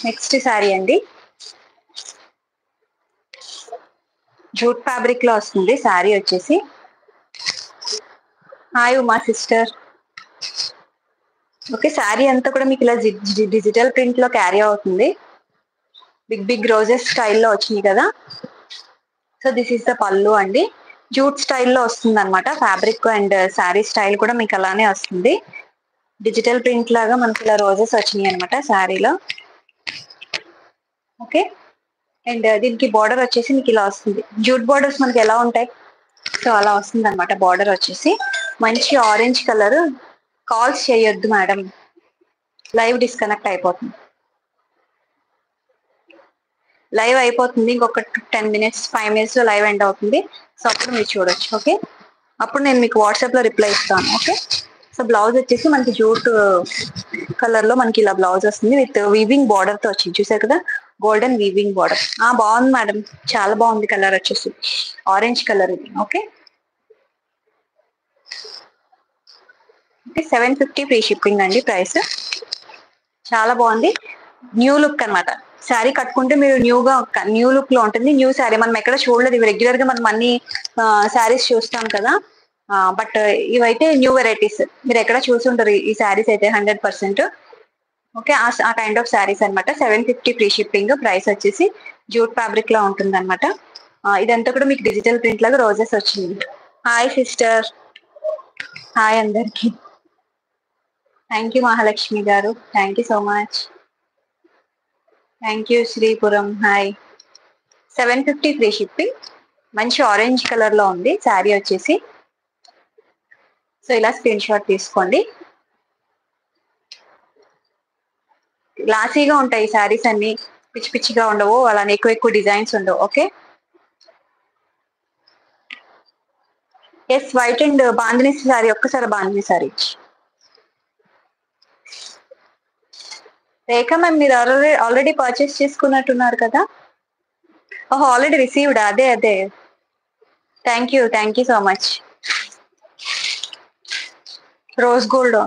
నెక్స్ట్ శారీ అండి, జూట్ ఫ్యాబ్రిక్ లో వస్తుంది శారీ వచ్చేసి. Hi Uma sister. Okay, sari అంతా కూడా మీకు ఇలా డిజిటల్ ప్రింట్ లో క్యారీ అవుతుంది. బిగ్ బిగ్ రోజెస్ స్టైల్లో వచ్చినాయి కదా. సో దిస్ ఇస్ ద పళ్ళు అండి. జూట్ స్టైల్లో వస్తుంది అనమాట ఫ్యాబ్రిక్, అండ్ శారీ స్టైల్ కూడా మీకు అలానే వస్తుంది. డిజిటల్ ప్రింట్ లాగా మనకి ఇలా రోజెస్ వచ్చినాయి అనమాట శారీలో. ఓకే, అండ్ దీనికి బార్డర్ వచ్చేసి మీకు ఇలా వస్తుంది. జూట్ బార్డర్స్ మనకి ఎలా ఉంటాయి, సో అలా వస్తుంది అనమాట. బార్డర్ వచ్చేసి మంచి ఆరెంజ్ కలర్. కాల్స్ చేయొద్దు మేడం, లైవ్ డిస్కనెక్ట్ అయిపోతుంది. లైవ్ అయిపోతుంది ఇంకొక 10 minutes 5 minutes లో లైవ్ ఎండ్ అవుతుంది. సో అప్పుడు మీరు చూడొచ్చు. ఓకే, అప్పుడు నేను మీకు వాట్సాప్ లో రిప్లై ఇస్తాను. ఓకే, సో బ్లౌజ్ వచ్చేసి మనకి జూట్ కలర్ లో మనకి ఇలా బ్లౌజ్ వస్తుంది విత్ వీవింగ్ బార్డర్ తో వచ్చింది. చూసారు కదా, గోల్డెన్ వీవింగ్ బార్డర్. బాగుంది మేడం, చాలా బాగుంది. కలర్ వచ్చేసి ఆరెంజ్ కలర్ ఇది. ఓకే, 750 ఫ్రీ షిప్పింగ్ అండి ప్రైస్. చాలా బాగుంది, న్యూ లుక్ అన్నమాట. శారీ కట్టుకుంటే మీరు న్యూ లుక్ లో ఉంటుంది. న్యూ శారీ మనం ఎక్కడ చూడలేదు. ఇవి రెగ్యులర్ గా మనం అన్ని శారీస్ చూస్తాం కదా, బట్ ఇవైతే న్యూ వెరైటీస్. మీరు ఎక్కడ చూసి ఉంటారు ఈ శారీస్ అయితే 100%. ఓకే, ఆ కైండ్ ఆఫ్ శారీస్ అనమాట. 750 ఫ్రీ షిప్పింగ్. ప్రైస్ వచ్చేసి జూట్ ఫ్యాబ్రిక్ లా ఉంటుంది అనమాట. ఇదంతా కూడా మీకు డిజిటల్ ప్రింట్ లాగా రోజెస్ వచ్చింది. హాయ్ సిస్టర్, హాయ్ అందరికి. థ్యాంక్ యూ మహాలక్ష్మి గారు, thank you so much. Thank you Sripuram, hi. 750 free shipping. మంచి ఆరెంజ్ కలర్ లో ఉంది శారీ వచ్చేసి. సో ఇలా స్క్రీన్ షాట్ తీసుకోండి. గ్లాసీగా ఉంటాయి శారీస్ అన్ని, పిచ్చి పిచ్చిగా ఉండవు, అలానే ఎక్కువ డిజైన్స్ ఉండవు. Okay, yes white and bandhani sari. ఒక్కసారి బాందిని శారీ. రేఖ మ్యామ్, మీరు ఆల్రెడీ పర్చేస్ చేసుకున్నట్టున్నారు కదా. ఓహో, ఆల్రెడీ రిసీవ్డ్. అదే thank you so much. Rose gold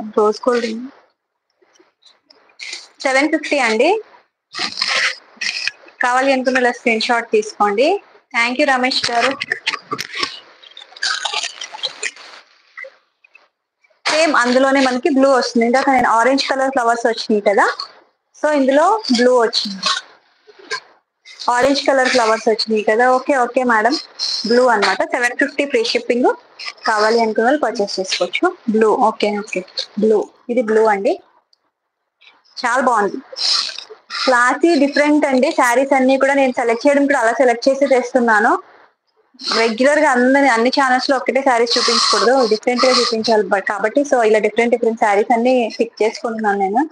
750 అండి. కావాలి అనుకున్న స్క్రీన్ షాట్ తీసుకోండి. Thank you Ramesh garu. Same అందులోనే మనకి బ్లూ వస్తుంది. ఇందాక నేను ఆరెంజ్ కలర్ ఫ్లవర్స్ వచ్చినాయి కదా, సో ఇందులో బ్లూ వచ్చింది. ఆరెంజ్ కలర్ ఫ్లవర్స్ వచ్చినాయి కదా. ఓకే మేడం, బ్లూ అన్నమాట. 750 ఫ్రీ షిప్పింగ్. కావాలి అనుకున్న వాళ్ళు పర్చేస్ చేసుకోవచ్చు. బ్లూ. Okay blue. ఇది బ్లూ అండి, చాలా బాగుంది. క్లాసీ డిఫరెంట్ అండి. శారీస్ అన్ని కూడా నేను సెలెక్ట్ చేయడం కూడా అలా సెలెక్ట్ చేసి తెస్తున్నాను. రెగ్యులర్ గా అన్ని ఛానల్స్ లో ఒకటే శారీస్ చూపించకూడదు, డిఫరెంట్ గా చూపించాలి కాబట్టి సో ఇలా డిఫరెంట్ శారీస్ అన్ని పిక్ చేసుకుంటున్నాను నేను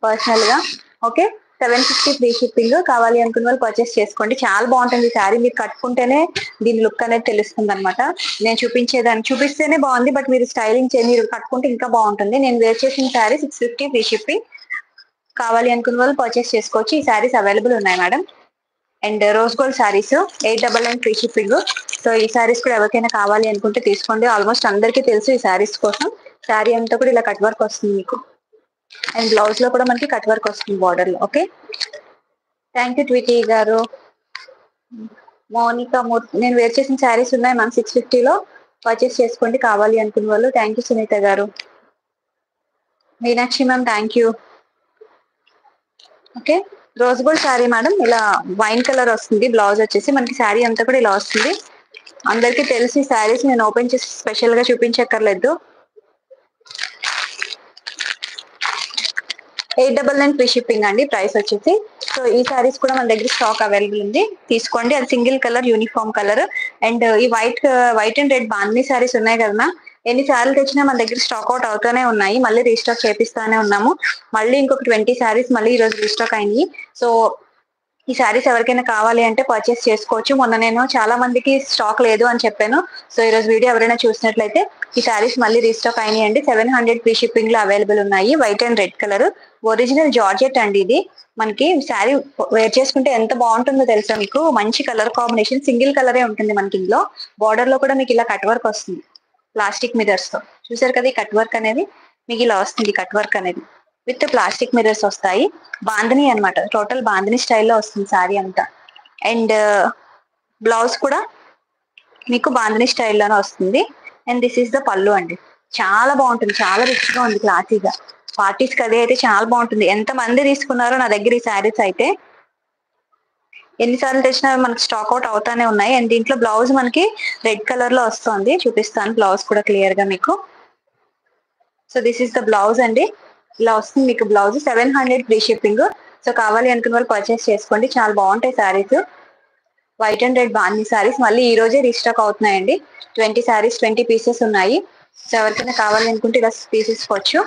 పర్సనల్ గా. Okay, 750 free shipping. కావాలి అనుకున్న వాళ్ళు పర్చేస్ చేసుకోండి. చాలా బాగుంటుంది శారీ. మీరు కట్టుకుంటేనే దీని లుక్ అనేది తెలుస్తుంది అనమాట. నేను చూపిస్తేనే బాగుంది, బట్ మీరు స్టైలింగ్ మీరు కట్టుకుంటే ఇంకా బాగుంటుంది. నేను వేర్ చేసిన శారీ 650 ఫ్రీ షిప్పింగ్. కావాలి అనుకున్న వాళ్ళు పర్చేస్ చేసుకోవచ్చు. ఈ శారీస్ అవైలబుల్ ఉన్నాయి madam. And rose gold saris 899 free shipping. So ఈ శారీస్ కూడా ఎవరికైనా కావాలి అనుకుంటే తీసుకోండి. ఆల్మోస్ట్ అందరికీ తెలుసు ఈ శారీస్ కోసం. శారీ అంతా కూడా ఇలా కట్ వర్క్ వస్తుంది మీకు, అండ్ బ్లౌజ్ లో కూడా మనకి కట్ వర్క్ వస్తుంది బార్డర్ లో. ఓకే, థ్యాంక్ యూ ట్విటీ గారు. మౌనిక మూర్తి, నేను వేర్ చేసిన శారీస్ ఉన్నాయి మ్యామ్ 650లో. పర్చేస్ చేసుకోండి కావాలి అనుకున్న వాళ్ళు. థ్యాంక్ యూ సునీత గారు. Meenakshi ma'am, thank you. Okay, rose gold sari madam. ఇలా వైన్ కలర్ వస్తుంది. బ్లౌజ్ వచ్చేసి మనకి శారీ అంతా కూడా ఇలా వస్తుంది. అందరికీ తెలిసి శారీస్ నేను ఓపెన్ చేసి స్పెషల్ గా చూపించక్కర్లేదు. 899 ఫ్రీ షిప్పింగ్ అండి ప్రైస్ వచ్చేసి. సో ఈ శారీస్ కూడా మన దగ్గర స్టాక్ అవైలబుల్ ఉంది, తీసుకోండి. అది single colour, uniform colour. And ఈ white and red bandhani saris ఉన్నాయి కదా, ఎన్ని సార్లు తెచ్చినా మన దగ్గర స్టాక్ అవుట్ అవుతూనే ఉన్నాయి. మళ్ళీ రీస్టాక్ చేపిస్తానే ఉన్నాము. మళ్ళీ ఇంకొక 20 శారీస్ మళ్ళీ ఈ రోజు రీస్టాక్ అయినాయి. సో ఈ శారీస్ ఎవరికైనా కావాలి అంటే పర్చేస్ చేసుకోవచ్చు. మొన్న నేను చాలా మందికి స్టాక్ లేదు అని చెప్పాను. సో ఈ రోజు వీడియో ఎవరైనా చూసినట్లయితే ఈ శారీస్ మళ్ళీ రీస్టాక్ అయినాయి అండి. 700 ఫ్రీ షిప్పింగ్ లో అవైలబుల్ ఉన్నాయి. White and red colour, original georgette అండి. ఇది మనకి శారీ వేర్ చేసుకుంటే ఎంత బాగుంటుందో తెలుసా మీకు. మంచి కలర్ కాంబినేషన్, సింగిల్ కలరే ఉంటుంది మనకి. ఇందులో బార్డర్ లో కూడా మీకు ఇలా కట్ వర్క్ వస్తుంది ప్లాస్టిక్ మిరర్స్ తో. చూసారు కదా, ఈ కట్ వర్క్ అనేది మీకు ఇలా వస్తుంది. కట్ వర్క్ అనేది విత్ ప్లాస్టిక్ మిరర్స్ వస్తాయి. బాందిని అన్నమాట, టోటల్ బాందిని స్టైల్లో వస్తుంది శారీ అంతా. అండ్ బ్లౌజ్ కూడా మీకు బాందిని స్టైల్లోనే వస్తుంది. అండ్ దిస్ ఈస్ ద పళ్ళు అండి. చాలా బాగుంటుంది, చాలా రిచ్ గా ఉంది, క్లాసీగా. పార్టీస్ కి అదే అయితే చాలా బాగుంటుంది. ఎంత మంది తీసుకున్నారో నా దగ్గర ఈ శారీస్ అయితే. ఎన్నిసార్లు తెచ్చినా మనకి స్టాక్ అవుట్ అవుతానే ఉన్నాయి. అండ్ దీంట్లో బ్లౌజ్ మనకి రెడ్ కలర్ లో వస్తుంది. చూపిస్తాను బ్లౌజ్ కూడా క్లియర్ గా మీకు. So this is the blouse అండి. ఇలా వస్తుంది మీకు బ్లౌజ్. 700 free shipping. సో కావాలి అనుకున్న వాళ్ళు పర్చేస్ చేసుకోండి. చాలా బాగుంటాయి saris. White and red bandhani saris మళ్ళీ ఈ రోజే రీస్టాక్ అవుతున్నాయండి. 20 శారీస్ 20 పీసెస్ ఉన్నాయి. సో ఎవరికైనా కావాలి అనుకుంటే ఇలా తీసేసుకోవచ్చు.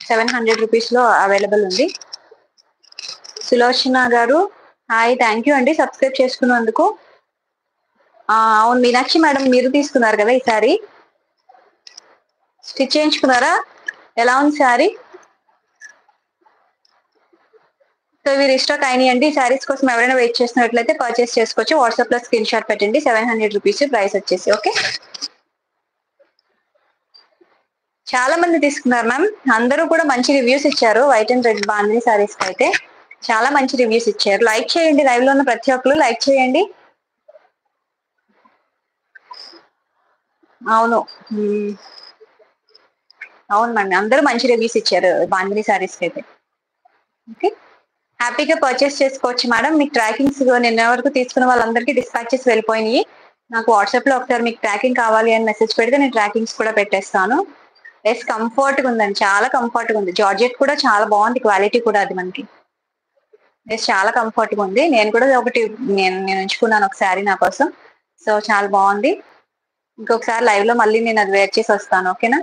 700 రూపీస్ లో అవైలబుల్ ఉంది. సులోచన గారు హాయ్, థ్యాంక్ యూ అండి సబ్స్క్రైబ్ చేసుకున్నందుకు. అవును మీనాక్షి మేడం, మీరు తీసుకున్నారు కదా ఈ సారీ, స్టిచ్ చేయించుకున్నారా? ఎలా ఉంది శారీ? సో ఇవి రీస్టాక్ అయినాయండి. ఈ శారీస్ కోసం ఎవరైనా వెయిట్ చేస్తున్నట్లయితే పర్చేస్ చేసుకోవచ్చు. వాట్సాప్ లో స్క్రీన్ షాట్ పెట్టండి. 700 రూపీస్ ప్రైస్ వచ్చేసి. ఓకే, చాలా మంది తీసుకున్నారు మ్యామ్. అందరూ కూడా మంచి రివ్యూస్ ఇచ్చారు. వైట్ అండ్ రెడ్ బాంధీ శారీస్ కి అయితే చాలా మంచి రివ్యూస్ ఇచ్చారు. లైక్ చేయండి, లైవ్ లో ఉన్న ప్రతి ఒక్కరు లైక్ చేయండి. అవును అవును మేడం, అందరూ మంచి రివ్యూస్ ఇచ్చారు బాంధీ శారీస్ కి అయితే. ఓకే, హ్యాపీగా పర్చేస్ చేసుకోవచ్చు మేడం. మీకు ట్రాకింగ్స్ నిన్న వరకు తీసుకున్న వాళ్ళందరికీ డిస్పాచెస్ వెళ్ళిపోయినాయి. నాకు వాట్సాప్ లో ఒకసారి మీకు ట్రాకింగ్ కావాలి అని మెసేజ్ పెడితే నేను ట్రాకింగ్స్ కూడా పెట్టేస్తాను. ఎస్, కంఫర్ట్ గా ఉందండి, చాలా కంఫర్ట్ గా ఉంది. జార్జెట్ కూడా చాలా బాగుంది, క్వాలిటీ కూడా అది మనకి. ఎస్, చాలా కంఫర్ట్ గా ఉంది. నేను కూడా ఒకటి నేను ఉంచుకున్నాను ఒక శారీ నా కోసం. సో చాలా బాగుంది. ఇంకొకసారి లైవ్ లో మళ్ళీ నేను అది వేర్ చేసి వస్తాను. ఓకేనా?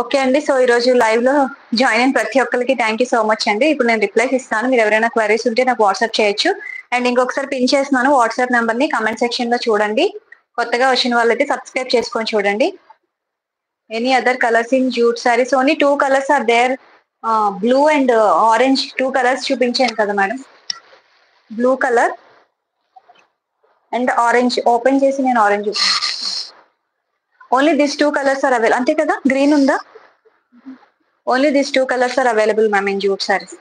ఓకే అండి. సో ఈ రోజు లైవ్ లో జాయిన్ అయిన ప్రతి ఒక్కరికి థ్యాంక్ యూ సో మచ్ అండి. ఇప్పుడు నేను రిప్లైస్ ఇస్తాను. మీరు ఎవరైనా క్వైరీస్ ఉంటే నాకు వాట్సాప్ చేయొచ్చు. అండ్ ఇంకొకసారి పిన్ చేస్తున్నాను వాట్సాప్ నెంబర్ ని, కమెంట్ సెక్షన్ లో చూడండి. కొత్తగా వచ్చిన వాళ్ళైతే సబ్స్క్రైబ్ చేసుకొని చూడండి. Any other colours in jute saris? Only 2 colours are there. Blue and orange 2 colours చూపించాను కదా madam. Blue colour and orange open చేసి నేను orange. Only this 2 colours are available, అంతే కదా? గ్రీన్ ఉందా? Only this 2 colours are available ma'am in jute saris.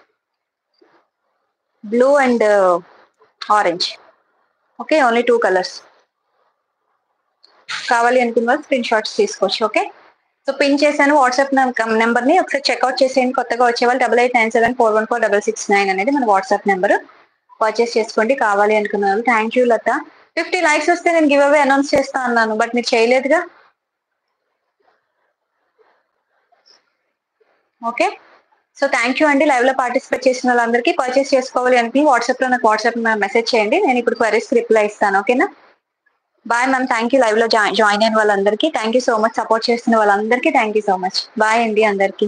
Blue and orange. Okay, only 2 colours. కావాలి అనుకున్న వాళ్ళు స్క్రీన్ షాట్స్ తీసుకోవచ్చు. ఓకే, సో పిన్ చేశాను వాట్సాప్ నెంబర్ ని, ఒకసారి చెక్అవుట్ చేసేయండి. కొత్తగా వచ్చే వాళ్ళు 8897414669 అనేది మన వాట్సాప్ నెంబర్. పర్చేస్ చేసుకోండి కావాలి అనుకున్న వాళ్ళు. Thank you Latha. 50 లైక్స్ వస్తే నేను గివ్ అవే అనౌన్స్ చేస్తా అన్నాను, బట్ మీరు చేయలేదుగా. ఓకే, సో థ్యాంక్ యూ అండి. లైవ్ లో పార్టిసిపేట్ చేసిన వాళ్ళందరికీ. పర్చేస్ చేసుకోవాలి అనుకుని వాట్సాప్ లో నాకు వాట్సాప్ మెసేజ్ చేయండి. నేను ఇప్పుడు క్వరీస్ రిప్లై ఇస్తాను. ఓకేనా? Bye ma'am, thank you. Live లో జాయిన్ అయిన వాళ్ళందరికీ thank you so much. Support చేస్తున్న వాళ్ళందరికీ thank you so much. Bye అండి అందరికీ.